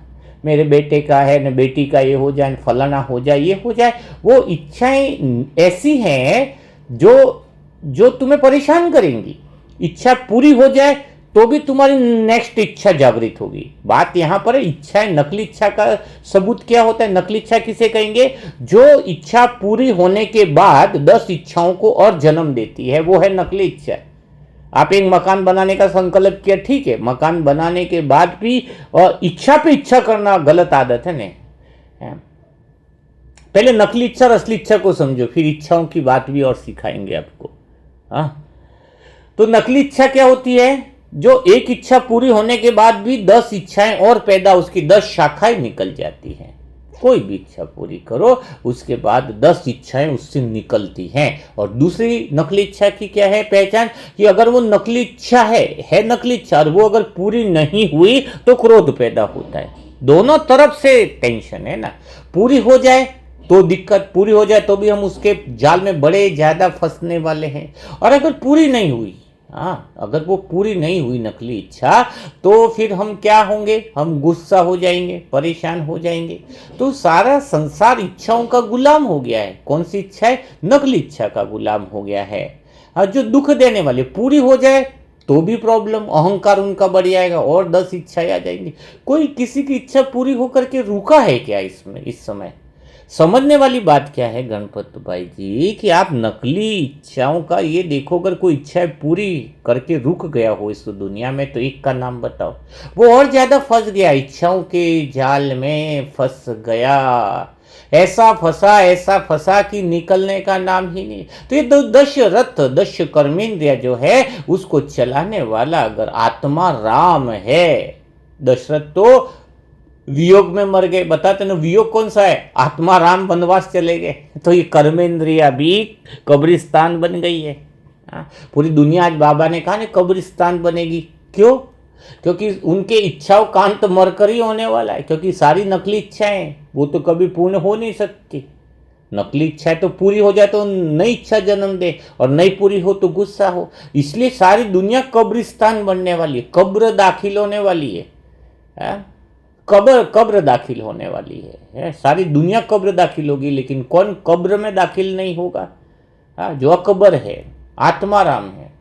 मेरे बेटे का है न बेटी का ये हो जाए, फलाना हो जाए, ये हो जाए। वो इच्छाएं ऐसी हैं जो तुम्हें परेशान करेंगी। इच्छा पूरी हो जाए तो भी तुम्हारी नेक्स्ट इच्छा जागृत होगी। बात यहाँ पर है इच्छाएं। नकली इच्छा का सबूत क्या होता है? नकली इच्छा किसे कहेंगे? जो इच्छा पूरी होने के बाद 10 इच्छाओं को और जन्म देती है, वो है नकली इच्छा। आप एक मकान बनाने का संकल्प किया, ठीक है, मकान बनाने के बाद भी इच्छा पे इच्छा करना गलत आदत है ना। पहले नकली इच्छा और असली इच्छा को समझो, फिर इच्छाओं की बात भी और सिखाएंगे आपको। हाँ, तो नकली इच्छा क्या होती है? जो एक इच्छा पूरी होने के बाद भी 10 इच्छाएं और पैदा, उसकी 10 शाखाएं निकल जाती हैं। कोई भी इच्छा पूरी करो उसके बाद 10 इच्छाएं उससे निकलती हैं। और दूसरी नकली इच्छा की क्या है पहचान? कि अगर वो नकली इच्छा है नकली इच्छा, और वो अगर पूरी नहीं हुई तो क्रोध पैदा होता है। दोनों तरफ से टेंशन है ना। पूरी हो जाए तो दिक्कत, पूरी हो जाए तो भी हम उसके जाल में बड़े ज्यादा फंसने वाले हैं। और अगर पूरी नहीं हुई, हाँ, अगर वो पूरी नहीं हुई नकली इच्छा, तो फिर हम क्या होंगे? हम गुस्सा हो जाएंगे, परेशान हो जाएंगे। तो सारा संसार इच्छाओं का गुलाम हो गया है। कौन सी इच्छा है? नकली इच्छा का गुलाम हो गया है। और जो दुख देने वाले, पूरी हो जाए तो भी प्रॉब्लम, अहंकार उनका बढ़ जाएगा और 10 इच्छाएं आ जाएंगी। कोई किसी की इच्छा पूरी होकर के रुका है क्या इसमें? इस समय समझने वाली बात क्या है गणपत भाई जी, कि आप नकली इच्छाओं का ये देखो, अगर कोई इच्छाएं पूरी करके रुक गया हो इस दुनिया में तो एक का नाम बताओ। वो और ज्यादा फंस गया, इच्छाओं के जाल में फंस गया। ऐसा फंसा कि निकलने का नाम ही नहीं। तो ये दशरथ, दश कर्मेंद्रिय जो है उसको चलाने वाला अगर आत्मा राम है, दशरथ तो वियोग में मर गए। बताते ना, वियोग कौन सा है? आत्मा राम वनवास चले गए, तो ये कर्मेंद्रिया भी कब्रिस्तान बन गई है। पूरी दुनिया आज बाबा ने कहा ना कब्रिस्तान बनेगी। क्यों? क्योंकि उनके इच्छाओं का अंत मरकर ही होने वाला है। क्योंकि सारी नकली इच्छाएं वो तो कभी पूर्ण हो नहीं सकती। नकली इच्छाएं तो पूरी हो जाए तो नई इच्छा जन्म दे, और नई पूरी हो तो गुस्सा हो। इसलिए सारी दुनिया कब्रिस्तान बनने वाली है, कब्र दाखिल होने वाली है। कब्र दाखिल होने वाली है। सारी दुनिया कब्र दाखिल होगी, लेकिन कौन कब्र में दाखिल नहीं होगा? जो अकबर है, आत्मा राम है।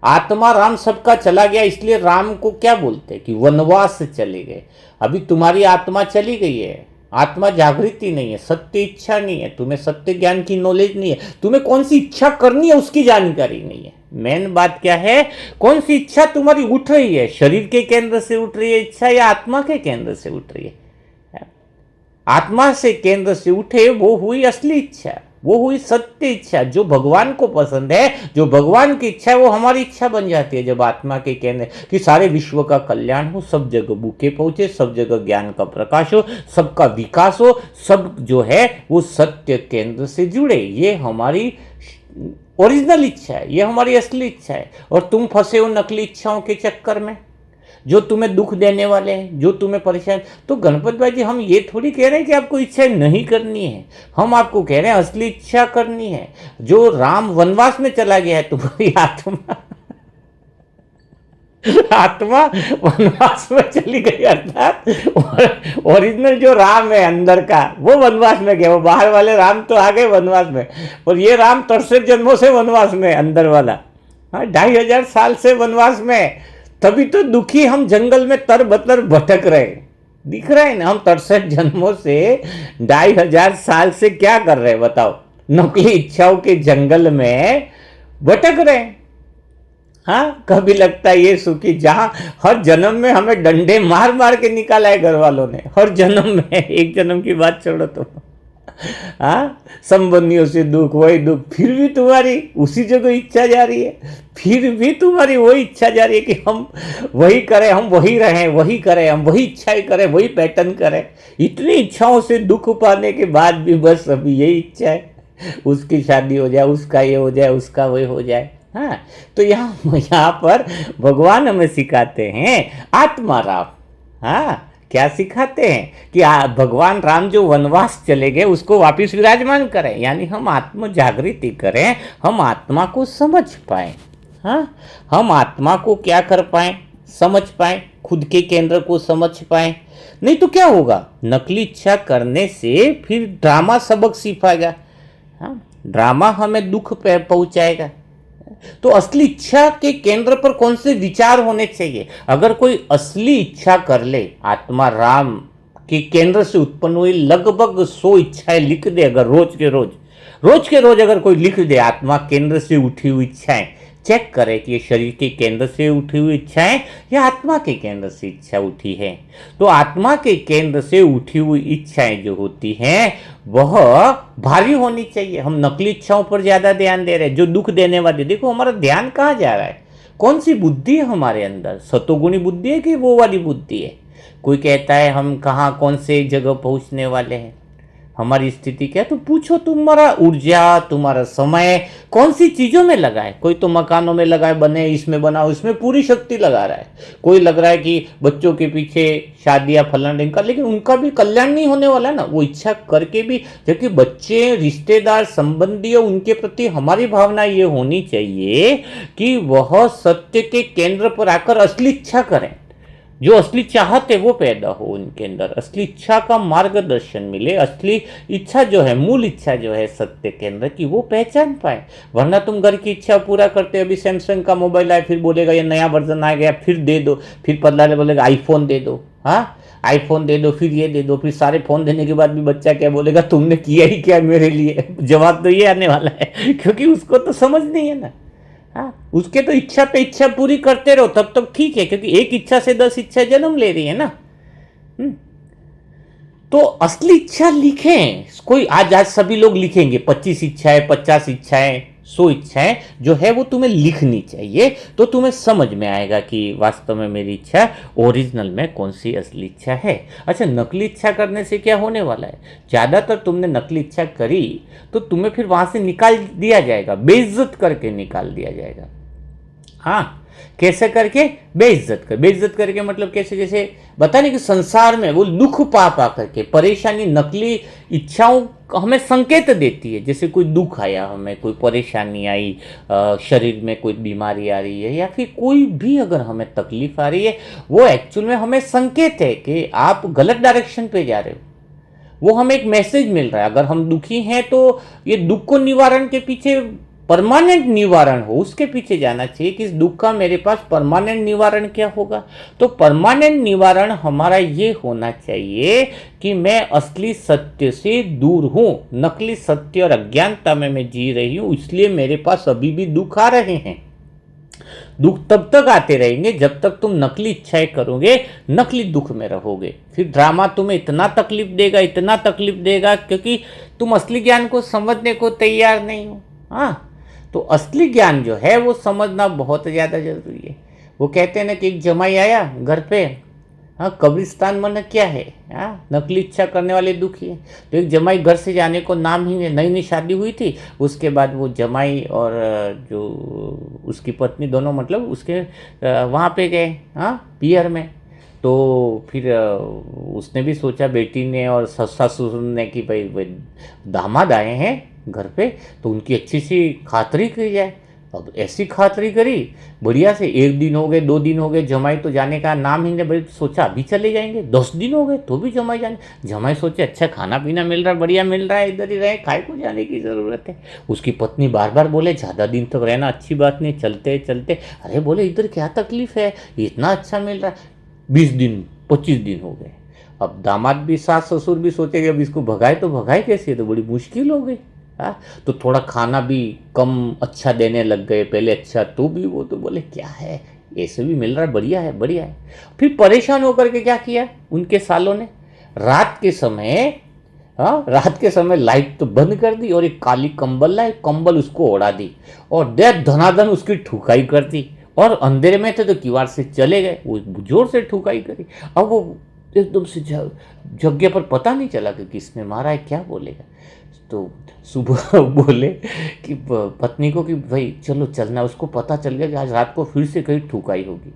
आत्मा राम सबका चला गया, इसलिए राम को क्या बोलते हैं कि वनवास से चले गए। अभी तुम्हारी आत्मा चली गई है, आत्मा जागृति नहीं है, सत्य इच्छा नहीं है, तुम्हें सत्य ज्ञान की नॉलेज नहीं है, तुम्हें कौन सी इच्छा करनी है उसकी जानकारी नहीं है। मेन बात क्या है? कौन सी इच्छा तुम्हारी उठ रही है? शरीर के केंद्र से उठ रही है इच्छा या आत्मा के केंद्र से उठ रही है? आत्मा से केंद्र से उठे वो हुई असली इच्छा, वो हुई सत्य इच्छा, जो भगवान को पसंद है, जो भगवान की इच्छा है वो हमारी इच्छा बन जाती है। जब आत्मा के केंद्र कि सारे विश्व का कल्याण हो, सब जगह भूखे पहुंचे, सब जगह ज्ञान का प्रकाश हो, सबका विकास हो, सब जो है वो सत्य केंद्र से जुड़े, ये हमारी ओरिजिनल इच्छा है, ये हमारी असली इच्छा है। और तुम फंसे हो नकली इच्छाओं के चक्कर में, जो तुम्हें दुख देने वाले हैं, जो तुम्हें परेशान। तो गणपत भाई जी, हम ये थोड़ी कह रहे हैं कि आपको इच्छा नहीं करनी है, हम आपको कह रहे हैं असली इच्छा करनी है। जो राम वनवास में चला गया है, तुम्हारी आत्मा वनवास में चली गई, अर्थात ओरिजिनल जो राम है अंदर का वो वनवास में गया। वो बाहर वाले राम तो आ गए वनवास में, और ये राम 63 जन्मों से वनवास में, अंदर वाला 2500 साल से वनवास में। तभी तो दुखी हम जंगल में तर बतर भटक रहे, दिख रहा है ना। हम 63 जन्मों से 2500 साल से क्या कर रहे हैं बताओ? नकली इच्छाओं के जंगल में भटक रहे हैं। हाँ, कभी लगता है ये सुखी, जहां हर जन्म में हमें डंडे मार मार के निकाला है घर वालों ने, हर जन्म में। एक जन्म की बात छोड़ो तो, हाँ, संबंधियों से दुख, वही दुख, फिर भी तुम्हारी उसी जगह इच्छा जा रही है, फिर भी तुम्हारी वही इच्छा जा रही है कि हम वही करें, हम वही रहें, वही करें, हम वही इच्छाएं करें, वही पैटर्न करें। इतनी इच्छाओं से दुख पाने के बाद भी बस अभी यही इच्छा है, उसकी शादी हो जाए, उसका ये हो जाए, उसका वही हो जाए। हाँ, तो यहाँ पर भगवान हमें सिखाते हैं आत्मा राम। हाँ, क्या सिखाते हैं कि भगवान राम जो वनवास चले गए उसको वापिस विराजमान करें, यानी हम आत्म जागृति करें, हम आत्मा को समझ पाएं। हाँ, हम आत्मा को क्या कर पाएं? समझ पाएं, खुद के केंद्र को समझ पाएं। नहीं तो क्या होगा? नकली इच्छा करने से फिर ड्रामा सबक सिखाएगा। हाँ, ड्रामा हमें दुख पे पहुंचाएगा। तो असली इच्छा के केंद्र पर कौन से विचार होने चाहिए? अगर कोई असली इच्छा कर ले, आत्मा राम के केंद्र से उत्पन्न हुई लगभग 100 इच्छाएं लिख दे, अगर रोज के रोज अगर कोई लिख दे आत्मा केंद्र से उठी हुई इच्छाएं, चेक करें कि ये शरीर के केंद्र से उठी हुई इच्छा है या आत्मा के केंद्र से इच्छा उठी है। तो आत्मा के केंद्र से उठी हुई इच्छाएं जो होती हैं वह भारी होनी चाहिए। हम नकली इच्छाओं पर ज़्यादा ध्यान दे रहे हैं जो दुख देने वाली। देखो हमारा ध्यान कहाँ जा रहा है, कौन सी बुद्धि है हमारे अंदर, सतोगुणी बुद्धि है कि वो वाली बुद्धि है। कोई कहता है हम कहाँ कौन से जगह पहुँचने वाले हैं, हमारी स्थिति क्या है, तो पूछो तुम्हारा ऊर्जा तुम्हारा समय कौन सी चीज़ों में लगा है। कोई तो मकानों में लगा है, बने इसमें बनाओ इसमें पूरी शक्ति लगा रहा है। कोई लग रहा है कि बच्चों के पीछे शादियाँ फलन इनका, लेकिन उनका भी कल्याण नहीं होने वाला ना, वो इच्छा करके भी। जबकि बच्चे रिश्तेदार संबंधी उनके प्रति हमारी भावना ये होनी चाहिए कि वह सत्य के केंद्र पर आकर असली इच्छा करें, जो असली चाहत है वो पैदा हो उनके अंदर, असली इच्छा का मार्गदर्शन मिले, असली इच्छा जो है मूल इच्छा जो है सत्य केंद्र की वो पहचान पाए। वरना तुम घर की इच्छा पूरा करते, अभी सैमसंग का मोबाइल आया फिर बोलेगा ये नया वर्जन आ गया फिर दे दो, फिर बदला बोलेगा आईफोन दे दो, हाँ आईफोन दे दो, फिर ये दे दो, फिर सारे फोन देने के बाद भी बच्चा क्या बोलेगा तुमने किया ही क्या मेरे लिए। जवाब तो ये आने वाला है क्योंकि उसको तो समझ नहीं है ना। हाँ उसके तो इच्छा पे इच्छा पूरी करते रहो तब तक ठीक है, क्योंकि एक इच्छा से 10 इच्छा जन्म ले रही है ना। तो असली इच्छा लिखें। कोई आज सभी लोग लिखेंगे 25 इच्छाएं 50 इच्छाएं 100 इच्छाएं जो है वो तुम्हें लिखनी चाहिए, तो तुम्हें समझ में आएगा कि वास्तव में मेरी इच्छा ओरिजिनल में कौन सी असली इच्छा है। अच्छा, नकली इच्छा करने से क्या होने वाला है, ज़्यादातर तुमने नकली इच्छा करी तो तुम्हें फिर वहाँ से निकाल दिया जाएगा, बेइज्जत करके निकाल दिया जाएगा। हाँ कैसे करके, बेइज्जत करके मतलब कैसे, जैसे बता नहीं कि संसार में वो दुख पा करके परेशानी, नकली इच्छाओं हमें संकेत देती है। जैसे कोई दुख आया, हमें कोई परेशानी आई, शरीर में कोई बीमारी आ रही है या फिर कोई भी अगर हमें तकलीफ आ रही है, वो एक्चुअल में हमें संकेत है कि आप गलत डायरेक्शन पे जा रहे हो। वो हमें एक मैसेज मिल रहा है। अगर हम दुखी हैं तो ये दुख को निवारण के पीछे परमानेंट निवारण हो, उसके पीछे जाना चाहिए कि इस दुख का मेरे पास परमानेंट निवारण क्या होगा। तो परमानेंट निवारण हमारा ये होना चाहिए कि मैं असली सत्य से दूर हूँ, नकली सत्य और अज्ञानता में मैं जी रही हूँ, इसलिए मेरे पास अभी भी दुख आ रहे हैं। दुख तब तक आते रहेंगे जब तक तुम नकली इच्छाएं करोगे, नकली दुख में रहोगे। फिर ड्रामा तुम्हें इतना तकलीफ देगा क्योंकि तुम असली ज्ञान को समझने को तैयार नहीं हो। हाँ, तो असली ज्ञान जो है वो समझना बहुत ज़्यादा जरूरी है। वो कहते हैं ना कि एक जमाई आया घर पे, हाँ कब्रिस्तान मन क्या है, हाँ नकली इच्छा करने वाले दुखी है। तो एक जमाई घर से जाने को नाम ही नहीं, नई शादी हुई थी। उसके बाद वो जमाई और जो उसकी पत्नी दोनों मतलब उसके वहाँ पे गए, हाँ पियर में। तो फिर उसने भी सोचा, बेटी ने और ससुर ने कि भाई दामाद आए हैं घर पे तो उनकी अच्छी सी खातरी की जाए। अब ऐसी खातरी करी बढ़िया से, 1 दिन हो गए 2 दिन हो गए, जमाई तो जाने का नाम ही नहीं। भाई सोचा अभी चले जाएंगे, 10 दिन हो गए तो भी जमाई सोचे अच्छा खाना पीना मिल रहा है, बढ़िया मिल रहा है, इधर ही रहे, खाए को जाने की ज़रूरत है। उसकी पत्नी बार बार बोले ज़्यादा दिन तक रहना अच्छी बात नहीं, चलते चलते। अरे बोले इधर क्या तकलीफ है, इतना अच्छा मिल रहा है। 20 दिन 25 दिन हो गए। अब दामाद भी सास ससुर भी सोचे कि अब इसको भगाए तो भगाए कैसे, तो बड़ी मुश्किल हो गई। तो थोड़ा खाना भी कम अच्छा देने लग गए, पहले अच्छा तो भी वो तो बोले क्या है ऐसे भी मिल रहा है, बढ़िया है। फिर परेशान होकर के क्या किया उनके सालों ने, रात के समय लाइट तो बंद कर दी और एक काली कंबल लाई, कंबल उसको ओढ़ा दी और धनाधन उसकी ठुकाई कर दी। और अंधेरे में थे तो किवाड़ से चले गए, वो जोर से ठुकाई करी। अब वो एकदम से जगह पर पता नहीं चला कि किसने मारा है, क्या बोलेगा। तो सुबह बोले कि पत्नी को कि भाई चलो चलना। उसको पता चल गया कि आज रात को फिर से कहीं ठुकाई होगी।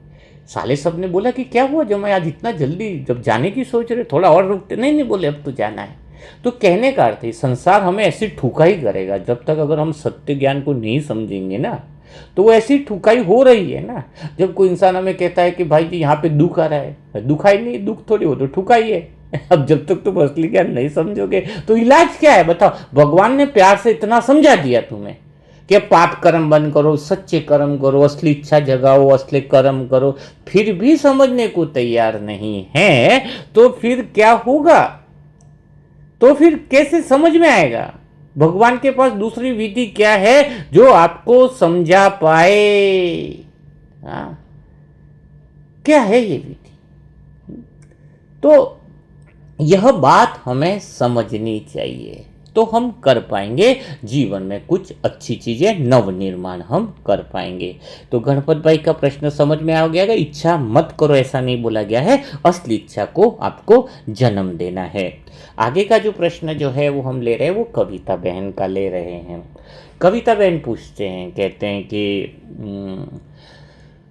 साले सब ने बोला कि क्या हुआ जमाई आज इतना जल्दी, जब जाने की सोच रहे थोड़ा और रुकते। नहीं बोले अब तो जाना है। तो कहने का अर्थ है संसार हमें ऐसी ठुकाई करेगा जब तक अगर हम सत्य ज्ञान को नहीं समझेंगे ना, तो वो ऐसी ठुकाई हो रही है ना। जब कोई इंसान हमें कहता है कि भाई जी यहाँ पे दुख आ रहा है, दुखाई नहीं, दुख थोड़ी हो तो ठुकाई है। अब जब तक तुम असली ज्ञान नहीं समझोगे तो इलाज क्या है बताओ। भगवान ने प्यार से इतना समझा दिया तुम्हें कि पाप कर्म बंद करो, सच्चे कर्म करो, असली इच्छा जगाओ, असली कर्म करो, फिर भी समझने को तैयार नहीं है तो फिर क्या होगा, तो फिर कैसे समझ में आएगा। भगवान के पास दूसरी विधि क्या है जो आपको समझा पाए? हाँ, क्या है ये विधि? तो यह बात हमें समझनी चाहिए, तो हम कर पाएंगे जीवन में कुछ अच्छी चीजें, नव निर्माण हम कर पाएंगे। तो गणपत भाई का प्रश्न समझ में आ गया? इच्छा मत करो ऐसा नहीं बोला गया है, असली इच्छा को आपको जन्म देना है। आगे का जो प्रश्न जो है वो हम ले रहे हैं, वो कविता बहन का ले रहे हैं। कविता बहन पूछते हैं, कहते हैं कि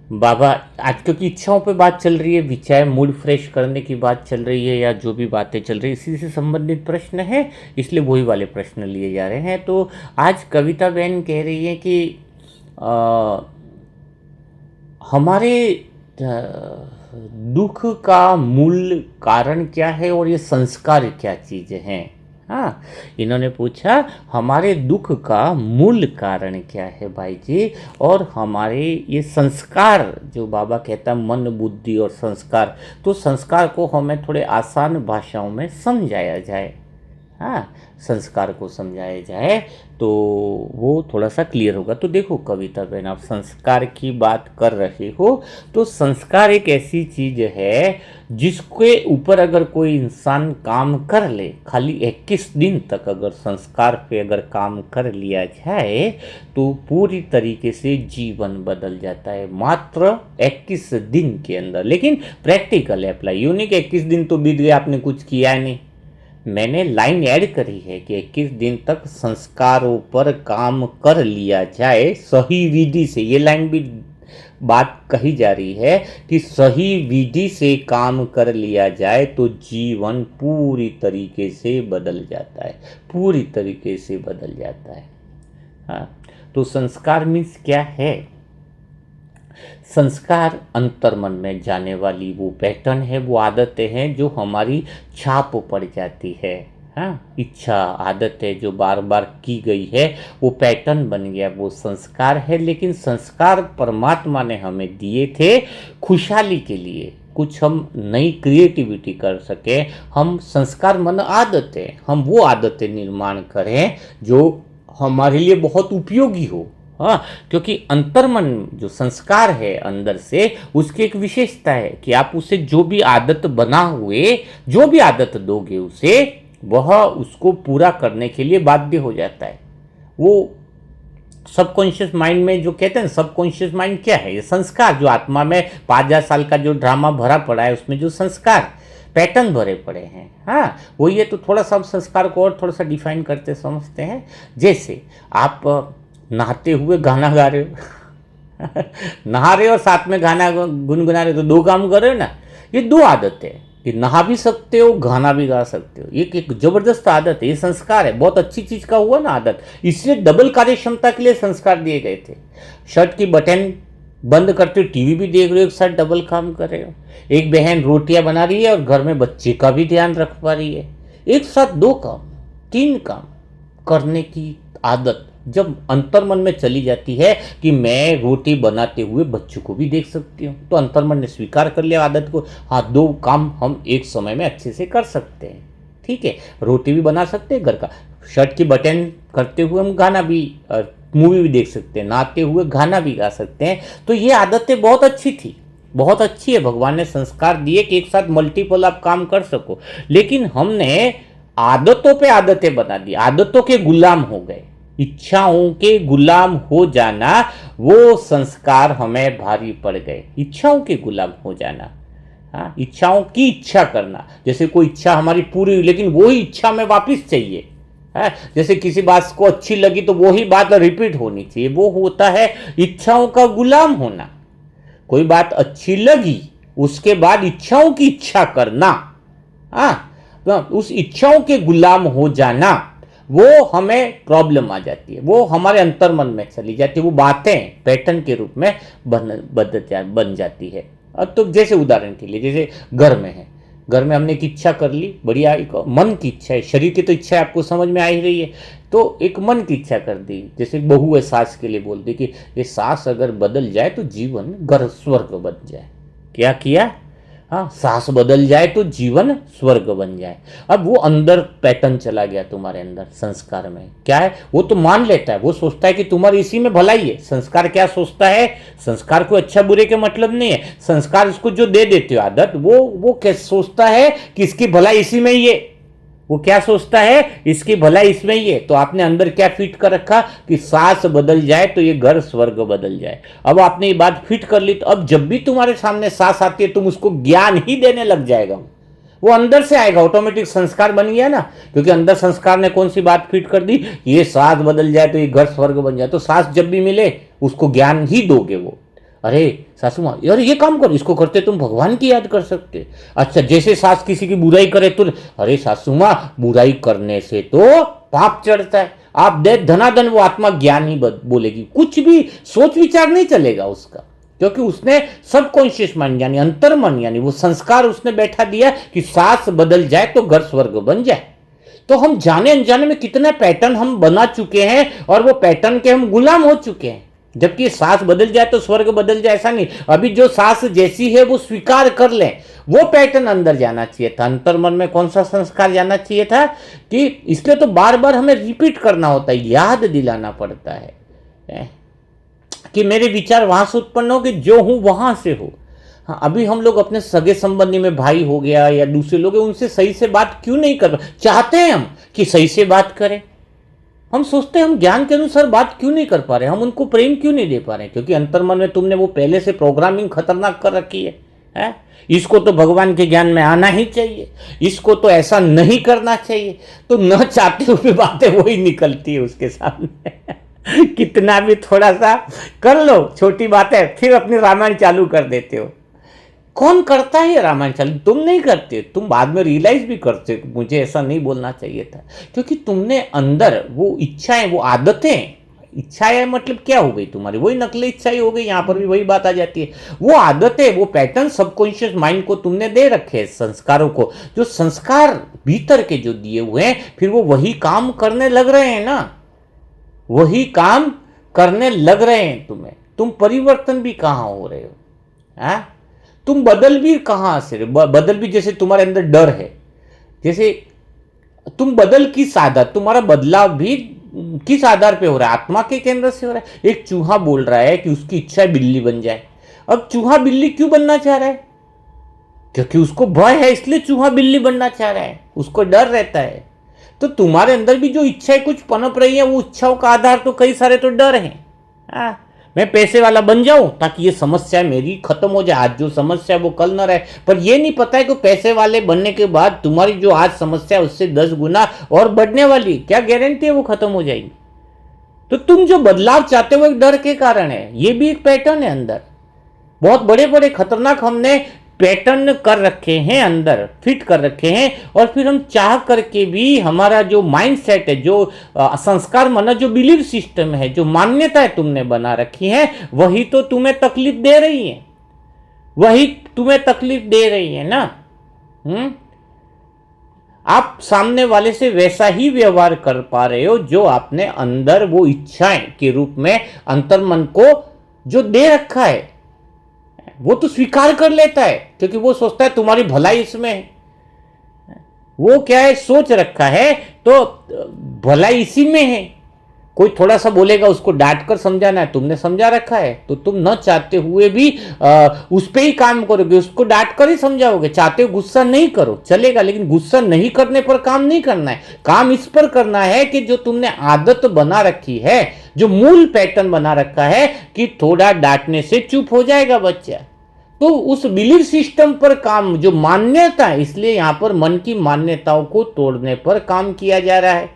बाबा, आज क्योंकि इच्छाओं पे बात चल रही है, चाहे मूड फ्रेश करने की बात चल रही है या जो भी बातें चल रही है, इसी से संबंधित प्रश्न है, इसलिए वही वाले प्रश्न लिए जा रहे हैं। तो आज कविता बहन कह रही है कि हमारे दुख का मूल कारण क्या है और ये संस्कार क्या चीज़ें हैं। हाँ, इन्होंने पूछा हमारे दुख का मूल कारण क्या है भाई जी, और हमारे ये संस्कार जो बाबा कहता है मन बुद्धि और संस्कार, तो संस्कार को हमें थोड़े आसान भाषाओं में समझाया जाए। हाँ, संस्कार को समझाया जाए तो वो थोड़ा सा क्लियर होगा। तो देखो कविता बहन, आप संस्कार की बात कर रहे हो, तो संस्कार एक ऐसी चीज़ है जिसके ऊपर अगर कोई इंसान काम कर ले, खाली 21 दिन तक अगर संस्कार पे अगर काम कर लिया जाए तो पूरी तरीके से जीवन बदल जाता है, मात्र 21 दिन के अंदर। लेकिन प्रैक्टिकल अप्लाई, यूँ नहीं कि 21 दिन तो बीत गए आपने कुछ किया नहीं। मैंने लाइन ऐड करी है कि 21 दिन तक संस्कारों पर काम कर लिया जाए सही विधि से। ये लाइन भी बात कही जा रही है कि सही विधि से काम कर लिया जाए तो जीवन पूरी तरीके से बदल जाता है, पूरी तरीके से बदल जाता है। हाँ, तो संस्कार मीन्स क्या है? संस्कार अंतर्मन में जाने वाली वो पैटर्न है, वो आदतें हैं जो हमारी छाप पड़ जाती है। हाँ, इच्छा आदत है जो बार बार की गई है, वो पैटर्न बन गया, वो संस्कार है। लेकिन संस्कार परमात्मा ने हमें दिए थे खुशहाली के लिए, कुछ हम नई क्रिएटिविटी कर सके। हम संस्कार मन आदतें, हम वो आदतें निर्माण करें जो हमारे लिए बहुत उपयोगी हो। हाँ, क्योंकि अंतर्मन जो संस्कार है अंदर से, उसकी एक विशेषता है कि आप उसे जो भी आदत बना हुए, जो भी आदत दोगे उसे, वह उसको पूरा करने के लिए बाध्य हो जाता है। वो सबकॉन्शियस माइंड में जो कहते हैं, सबकॉन्शियस माइंड क्या है? ये संस्कार जो आत्मा में 5,000 साल का जो ड्रामा भरा पड़ा है, उसमें जो संस्कार पैटर्न भरे पड़े हैं। हाँ, वो ये तो थोड़ा सा संस्कार को और थोड़ा सा डिफाइन करते समझते हैं। जैसे आप नहाते हुए गाना गा रहे हो नहा रहे हो और साथ में गाना गुनगुना रहे हो, तो दो काम कर रहे हो ना। ये दो आदतें हैं कि नहा भी सकते हो, गाना भी गा सकते हो। ये एक जबरदस्त आदत है, ये संस्कार है, बहुत अच्छी चीज का हुआ ना आदत। इसलिए डबल कार्य क्षमता के लिए संस्कार दिए गए थे। शर्ट की बटन बंद करते हो, टीवी भी देख रहे हो, एक साथ डबल काम कर रहे हो। एक बहन रोटियां बना रही है और घर में बच्चे का भी ध्यान रख पा रही है। एक साथ 2 काम 3 काम करने की आदत जब अंतर्मन में चली जाती है कि मैं रोटी बनाते हुए बच्चों को भी देख सकती हूँ, तो अंतर्मन ने स्वीकार कर लिया आदत को। हाँ, 2 काम हम एक समय में अच्छे से कर सकते हैं। ठीक है, रोटी भी बना सकते हैं, घर का शर्ट की बटन करते हुए हम गाना भी, मूवी भी देख सकते हैं, नहाते हुए गाना भी गा सकते हैं। तो ये आदतें बहुत अच्छी थी, बहुत अच्छी है। भगवान ने संस्कार दिए कि एक साथ मल्टीपल आप काम कर सको। लेकिन हमने आदतों पे आदतें बना दी, आदतों के गुलाम हो गए। इच्छाओं के गुलाम हो जाना, वो संस्कार हमें भारी पड़ गए। इच्छाओं के गुलाम हो जाना, हाँ, इच्छाओं की इच्छा करना। जैसे कोई इच्छा हमारी पूरी हुई लेकिन वही इच्छा में वापस चाहिए। है, जैसे किसी बात को अच्छी लगी तो वही बात रिपीट होनी चाहिए, वो होता है इच्छाओं का गुलाम होना। कोई बात अच्छी लगी, उसके बाद इच्छाओं की इच्छा करना, हाँ, उस इच्छाओं के गुलाम हो जाना, वो हमें प्रॉब्लम आ जाती है, वो हमारे अंतर्मन में चली जाती है, वो बातें पैटर्न के रूप में बन जाती है। अब तो जैसे उदाहरण के लिए, जैसे घर में है, घर में हमने एक इच्छा कर ली, बढ़िया, एक मन की इच्छा है। शरीर की तो इच्छा आपको समझ में आ ही रही है, तो एक मन की इच्छा कर दी। जैसे बहू है, सास के लिए बोलती कि ये सास अगर बदल जाए तो जीवन घर स्वर्ग बन जाए। क्या किया? हाँ, सांस बदल जाए तो जीवन स्वर्ग बन जाए। अब वो अंदर पैटर्न चला गया तुम्हारे अंदर, संस्कार में क्या है वो तो मान लेता है, वो सोचता है कि तुम्हारी इसी में भलाई है। संस्कार क्या सोचता है, संस्कार को अच्छा बुरे के मतलब नहीं है, संस्कार इसको जो दे देते हो आदत, वो क्या सोचता है कि इसकी भलाई इसी में ही है। वो क्या सोचता है, इसकी भलाई इसमें ही है। तो आपने अंदर क्या फिट कर रखा कि सांस बदल जाए तो ये घर स्वर्ग बदल जाए। अब आपने ये बात फिट कर ली, तो अब जब भी तुम्हारे सामने सांस आती है तुम उसको ज्ञान ही देने लग जाएगा। वो अंदर से आएगा, ऑटोमेटिक संस्कार बन गया ना, क्योंकि अंदर संस्कार ने कौन सी बात फिट कर दी, ये सांस बदल जाए तो ये घर स्वर्ग बन जाए। तो सांस जब भी मिले उसको ज्ञान ही दोगे। वो अरे सासू माँ यार ये काम करो, इसको करते तुम भगवान की याद कर सकते। अच्छा, जैसे सास किसी की बुराई करे तो अरे सासू माँ बुराई करने से तो पाप चढ़ता है, आप दे धनाधन, वो आत्मा ज्ञान ही बोलेगी, कुछ भी सोच विचार नहीं चलेगा उसका, क्योंकि उसने सबकॉन्शियस माइंड यानी अंतर मन यानी वो संस्कार उसने बैठा दिया कि सांस बदल जाए तो घर स्वर्ग बन जाए। तो हम जाने अनजाने में कितने पैटर्न हम बना चुके हैं और वो पैटर्न के हम गुलाम हो चुके हैं। जबकि सांस बदल जाए तो स्वर्ग बदल जाए ऐसा नहीं, अभी जो सांस जैसी है वो स्वीकार कर लें, वो पैटर्न अंदर जाना चाहिए था। अंतर मन में कौन सा संस्कार जाना चाहिए था कि इसलिए तो बार बार हमें रिपीट करना होता है, याद दिलाना पड़ता है कि मेरे विचार वहां से उत्पन्न हो कि जो हूं वहां से हो। हाँ, अभी हम लोग अपने सगे संबंधी में भाई हो गया या दूसरे लोग उनसे सही से बात क्यों नहीं कर चाहते हैं हम कि सही से बात करें। हम सोचते हैं हम ज्ञान के अनुसार बात क्यों नहीं कर पा रहे, हम उनको प्रेम क्यों नहीं दे पा रहे, क्योंकि अंतर्मन में तुमने वो पहले से प्रोग्रामिंग खतरनाक कर रखी है? इसको तो भगवान के ज्ञान में आना ही चाहिए, इसको तो ऐसा नहीं करना चाहिए, तो न चाहते हुए बातें वही निकलती है उसके सामने। कितना भी थोड़ा सा कर लो छोटी बातें, फिर अपनी रामायण चालू कर देते हो। कौन करता है रामायण चालू? तुम नहीं करते, तुम बाद में रियलाइज भी करते मुझे ऐसा नहीं बोलना चाहिए था, क्योंकि तुमने अंदर वो इच्छाएं, वो आदतें, इच्छाएं मतलब क्या हो गई तुम्हारी, वही नकली इच्छाएं हो गई। यहां पर भी वही बात आ जाती है, वो आदतें, वो पैटर्न सबकॉन्शियस माइंड को तुमने दे रखे हैं, संस्कारों को, जो संस्कार भीतर के जो दिए हुए हैं, फिर वो वही काम करने लग रहे हैं ना, वही काम करने लग रहे हैं तुम्हें। तुम परिवर्तन भी कहां हो रहे हो, तुम बदल भी कहां से, बदल भी जैसे तुम्हारे अंदर डर है, जैसे तुम बदल किस आधार, तुम्हारा बदलाव भी किस आधार पे हो रहा है, आत्मा के केंद्र से हो रहा है। एक चूहा बोल रहा है कि उसकी इच्छा है बिल्ली बन जाए। अब चूहा बिल्ली क्यों बनना चाह रहा है? क्योंकि उसको भय है, इसलिए चूहा बिल्ली बनना चाह रहा है, उसको डर रहता है। तो तुम्हारे अंदर भी जो इच्छाएं कुछ पनप रही है, वो इच्छाओं का आधार तो कई सारे तो डर हैं। मैं पैसे वाला बन जाऊं ताकि ये समस्या मेरी खत्म हो जाए, आज जो समस्या वो कल न रहे। पर ये नहीं पता है कि पैसे वाले बनने के बाद तुम्हारी जो आज समस्या उससे 10 गुना और बढ़ने वाली, क्या गारंटी है वो खत्म हो जाएगी। तो तुम जो बदलाव चाहते हो एक डर के कारण है, ये भी एक पैटर्न है अंदर। बहुत बड़े बड़े खतरनाक हमने पैटर्न कर रखे हैं, अंदर फिट कर रखे हैं, और फिर हम चाह करके भी हमारा जो माइंड सेट है, जो संस्कार माना, जो बिलीव सिस्टम है, जो मान्यताएं तुमने बना रखी हैं, वही तो तुम्हें तकलीफ दे रही है, वही तुम्हें तकलीफ दे रही है ना। आप सामने वाले से वैसा ही व्यवहार कर पा रहे हो जो आपने अंदर वो इच्छाएं के रूप में अंतर्मन को जो दे रखा है, वो तो स्वीकार कर लेता है, क्योंकि वो सोचता है तुम्हारी भलाई इसमें है। वो क्या है, सोच रखा है तो भलाई इसी में है। कोई थोड़ा सा बोलेगा उसको डांट कर समझाना है, तुमने समझा रखा है, तो तुम न चाहते हुए भी उस पर ही काम करोगे, उसको डांट कर ही समझाओगे। चाहते हो गुस्सा नहीं करो चलेगा, लेकिन गुस्सा नहीं करने पर काम नहीं करना है। काम इस पर करना है कि जो तुमने आदत बना रखी है, जो मूल पैटर्न बना रखा है कि थोड़ा डांटने से चुप हो जाएगा बच्चा, तो उस बिलीव सिस्टम पर काम, जो मान्यता है, इसलिए यहां पर मन की मान्यताओं को तोड़ने पर काम किया जा रहा है।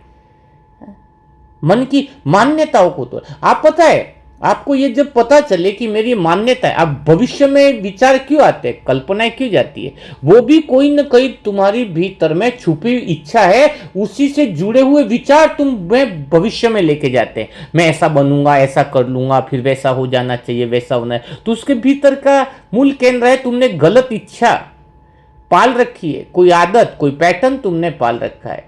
मन की मान्यताओं को तोड़, आप पता है आपको ये जब पता चले कि मेरी मान्यता है, अब भविष्य में विचार क्यों आते हैं, कल्पनाएं क्यों जाती है, वो भी कोई न कोई तुम्हारी भीतर में छुपी इच्छा है, उसी से जुड़े हुए विचार तुम में भविष्य में लेके जाते हैं। मैं ऐसा बनूंगा, ऐसा कर लूंगा, फिर वैसा हो जाना चाहिए, वैसा होना है। तो उसके भीतर का मूल केंद्र है तुमने गलत इच्छा पाल रखी है, कोई आदत, कोई पैटर्न तुमने पाल रखा है।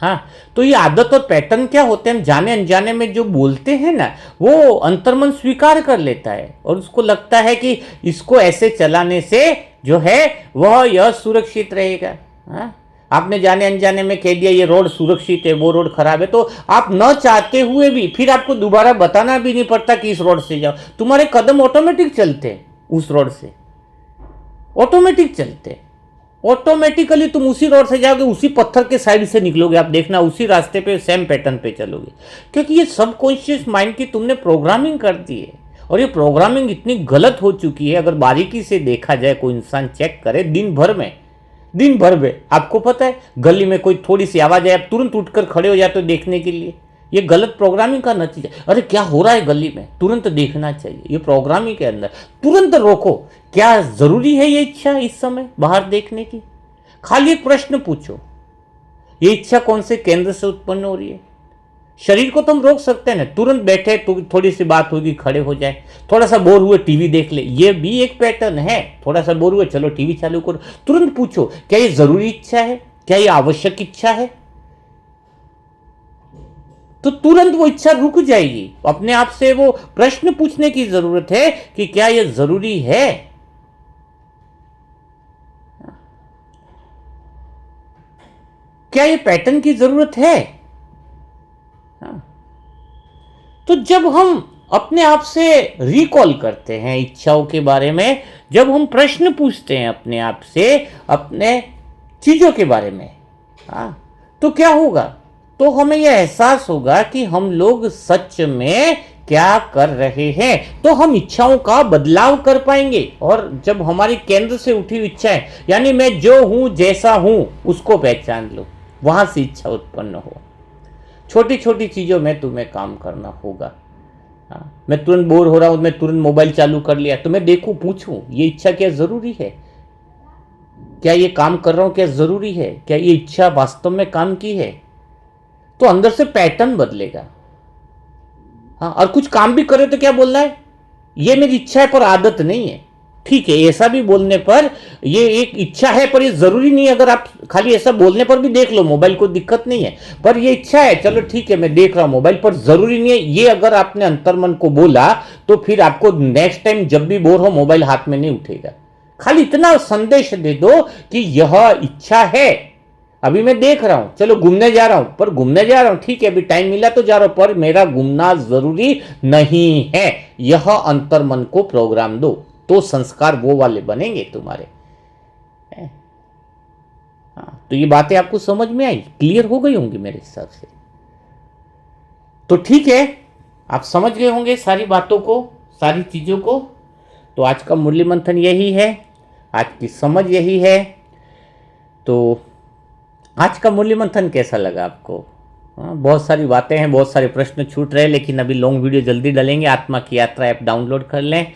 हाँ, तो ये आदत और पैटर्न क्या होते हैं, हम जाने अनजाने में जो बोलते हैं ना, वो अंतर्मन स्वीकार कर लेता है और उसको लगता है कि इसको ऐसे चलाने से जो है वह यह सुरक्षित रहेगा। हाँ, आपने जाने अनजाने में कह दिया ये रोड सुरक्षित है, वो रोड खराब है, तो आप न चाहते हुए भी फिर आपको दोबारा बताना भी नहीं पड़ता कि इस रोड से जाओ, तुम्हारे कदम ऑटोमेटिक चलते हैं उस रोड से, ऑटोमेटिक चलते, ऑटोमेटिकली तुम उसी रोड से जाओगे, उसी पत्थर के साइड से निकलोगे, आप देखना उसी रास्ते पे सेम पैटर्न पे चलोगे, क्योंकि ये सबकॉन्शियस माइंड की तुमने प्रोग्रामिंग कर दी है। और ये प्रोग्रामिंग इतनी गलत हो चुकी है, अगर बारीकी से देखा जाए, कोई इंसान चेक करे दिन भर में आपको पता है गली में कोई थोड़ी सी आवाज आए आप तुरंत उठकर खड़े हो जाते हो देखने के लिए, ये गलत प्रोग्रामिंग का नतीजा। अरे क्या हो रहा है गली में, तुरंत देखना चाहिए, ये प्रोग्रामिंग के अंदर। तुरंत रोको, क्या जरूरी है ये इच्छा इस समय बाहर देखने की? खाली एक प्रश्न पूछो, ये इच्छा कौन से केंद्र से उत्पन्न हो रही है? शरीर को तो हम रोक सकते हैं ना, तुरंत बैठे तो थोड़ी सी बात होगी खड़े हो जाए, थोड़ा सा बोर हुए टीवी देख ले, ये भी एक पैटर्न है। थोड़ा सा बोर हुए चलो टीवी चालू करो, तुरंत पूछो क्या ये जरूरी इच्छा है, क्या ये आवश्यक इच्छा है? तो तुरंत वो इच्छा रुक जाएगी। अपने आप से वो प्रश्न पूछने की जरूरत है कि क्या ये जरूरी है? क्या ये पैटर्न की जरूरत है? तो जब हम अपने आप से रिकॉल करते हैं इच्छाओं के बारे में, जब हम प्रश्न पूछते हैं अपने आप से अपने चीजों के बारे में, तो क्या होगा? तो हमें यह एहसास होगा कि हम लोग सच में क्या कर रहे हैं, तो हम इच्छाओं का बदलाव कर पाएंगे। और जब हमारी केंद्र से उठी हुई इच्छा है, यानी मैं जो हूं जैसा हूं उसको पहचान लो, वहां से इच्छा उत्पन्न हो। छोटी छोटी चीजों में तुम्हें काम करना होगा। मैं तुरंत बोर हो रहा हूं, मैं तुरंत मोबाइल चालू कर लिया, तो मैं देखूं, पूछूं ये इच्छा क्या जरूरी है, क्या ये काम कर रहा हूं क्या जरूरी है, क्या ये इच्छा वास्तव में काम की है? तो अंदर से पैटर्न बदलेगा। हाँ, और कुछ काम भी करे तो क्या बोलना है, ये मेरी इच्छा है पर आदत नहीं है। ठीक है, ऐसा भी बोलने पर ये एक इच्छा है पर ये जरूरी नहीं है। अगर आप खाली ऐसा बोलने पर भी देख लो मोबाइल, को दिक्कत नहीं है, पर ये इच्छा है, चलो ठीक है मैं देख रहा हूं मोबाइल, पर जरूरी नहीं है, ये अगर आपने अंतर्मन को बोला तो फिर आपको नेक्स्ट टाइम जब भी बोर हो मोबाइल हाथ में नहीं उठेगा। खाली इतना संदेश दे दो कि यह इच्छा है, अभी मैं देख रहा हूं, चलो घूमने जा रहा हूं, पर घूमने जा रहा हूं ठीक है, अभी टाइम मिला तो जा रहा हूं, पर मेरा घूमना जरूरी नहीं है। यह अंतर्मन को प्रोग्राम दो, तो संस्कार वो वाले बनेंगे तुम्हारे। हाँ, तो ये बातें आपको समझ में आई, क्लियर हो गई होंगी मेरे हिसाब से। तो ठीक है, आप समझ गए होंगे सारी बातों को, सारी चीजों को। तो आज का मुरली मंथन यही है, आज की समझ यही है। तो आज का मुरली मंथन कैसा लगा आपको? बहुत सारी बातें हैं, बहुत सारे प्रश्न छूट रहे, लेकिन अभी लॉन्ग वीडियो जल्दी डालेंगे। आत्मा की यात्रा ऐप डाउनलोड कर लें,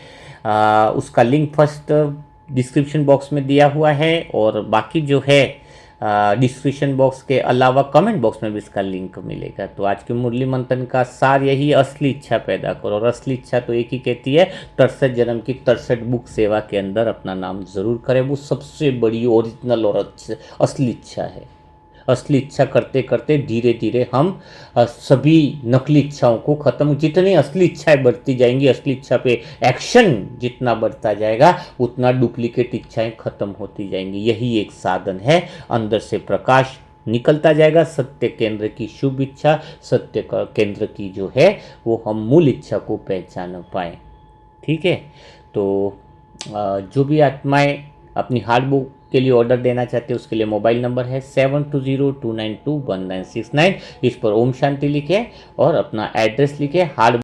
उसका लिंक फर्स्ट डिस्क्रिप्शन बॉक्स में दिया हुआ है, और बाकी जो है डिस्क्रिप्शन बॉक्स के अलावा कमेंट बॉक्स में भी इसका लिंक मिलेगा। तो आज के मुरली मंथन का सार यही, असली इच्छा पैदा करो। और असली इच्छा तो एक ही कहती है, 63 जन्म की 63 बुक सेवा के अंदर अपना नाम जरूर करें। वो सबसे बड़ी ओरिजिनल और असली इच्छा है। असली इच्छा करते करते धीरे धीरे हम सभी नकली इच्छाओं को खत्म, जितनी असली इच्छाएं बढ़ती जाएंगी, असली इच्छा पे एक्शन जितना बढ़ता जाएगा उतना डुप्लीकेट इच्छाएं खत्म होती जाएंगी। यही एक साधन है, अंदर से प्रकाश निकलता जाएगा। सत्य केंद्र की शुभ इच्छा, सत्य केंद्र की जो है वो हम मूल इच्छा को पहचान पाएँ। ठीक है, तो जो भी आत्माएं अपनी हार्ड बुक के लिए ऑर्डर देना चाहते हैं उसके लिए मोबाइल नंबर है 7202921969। इस पर ओम शांति लिखें और अपना एड्रेस लिखें। हार्ड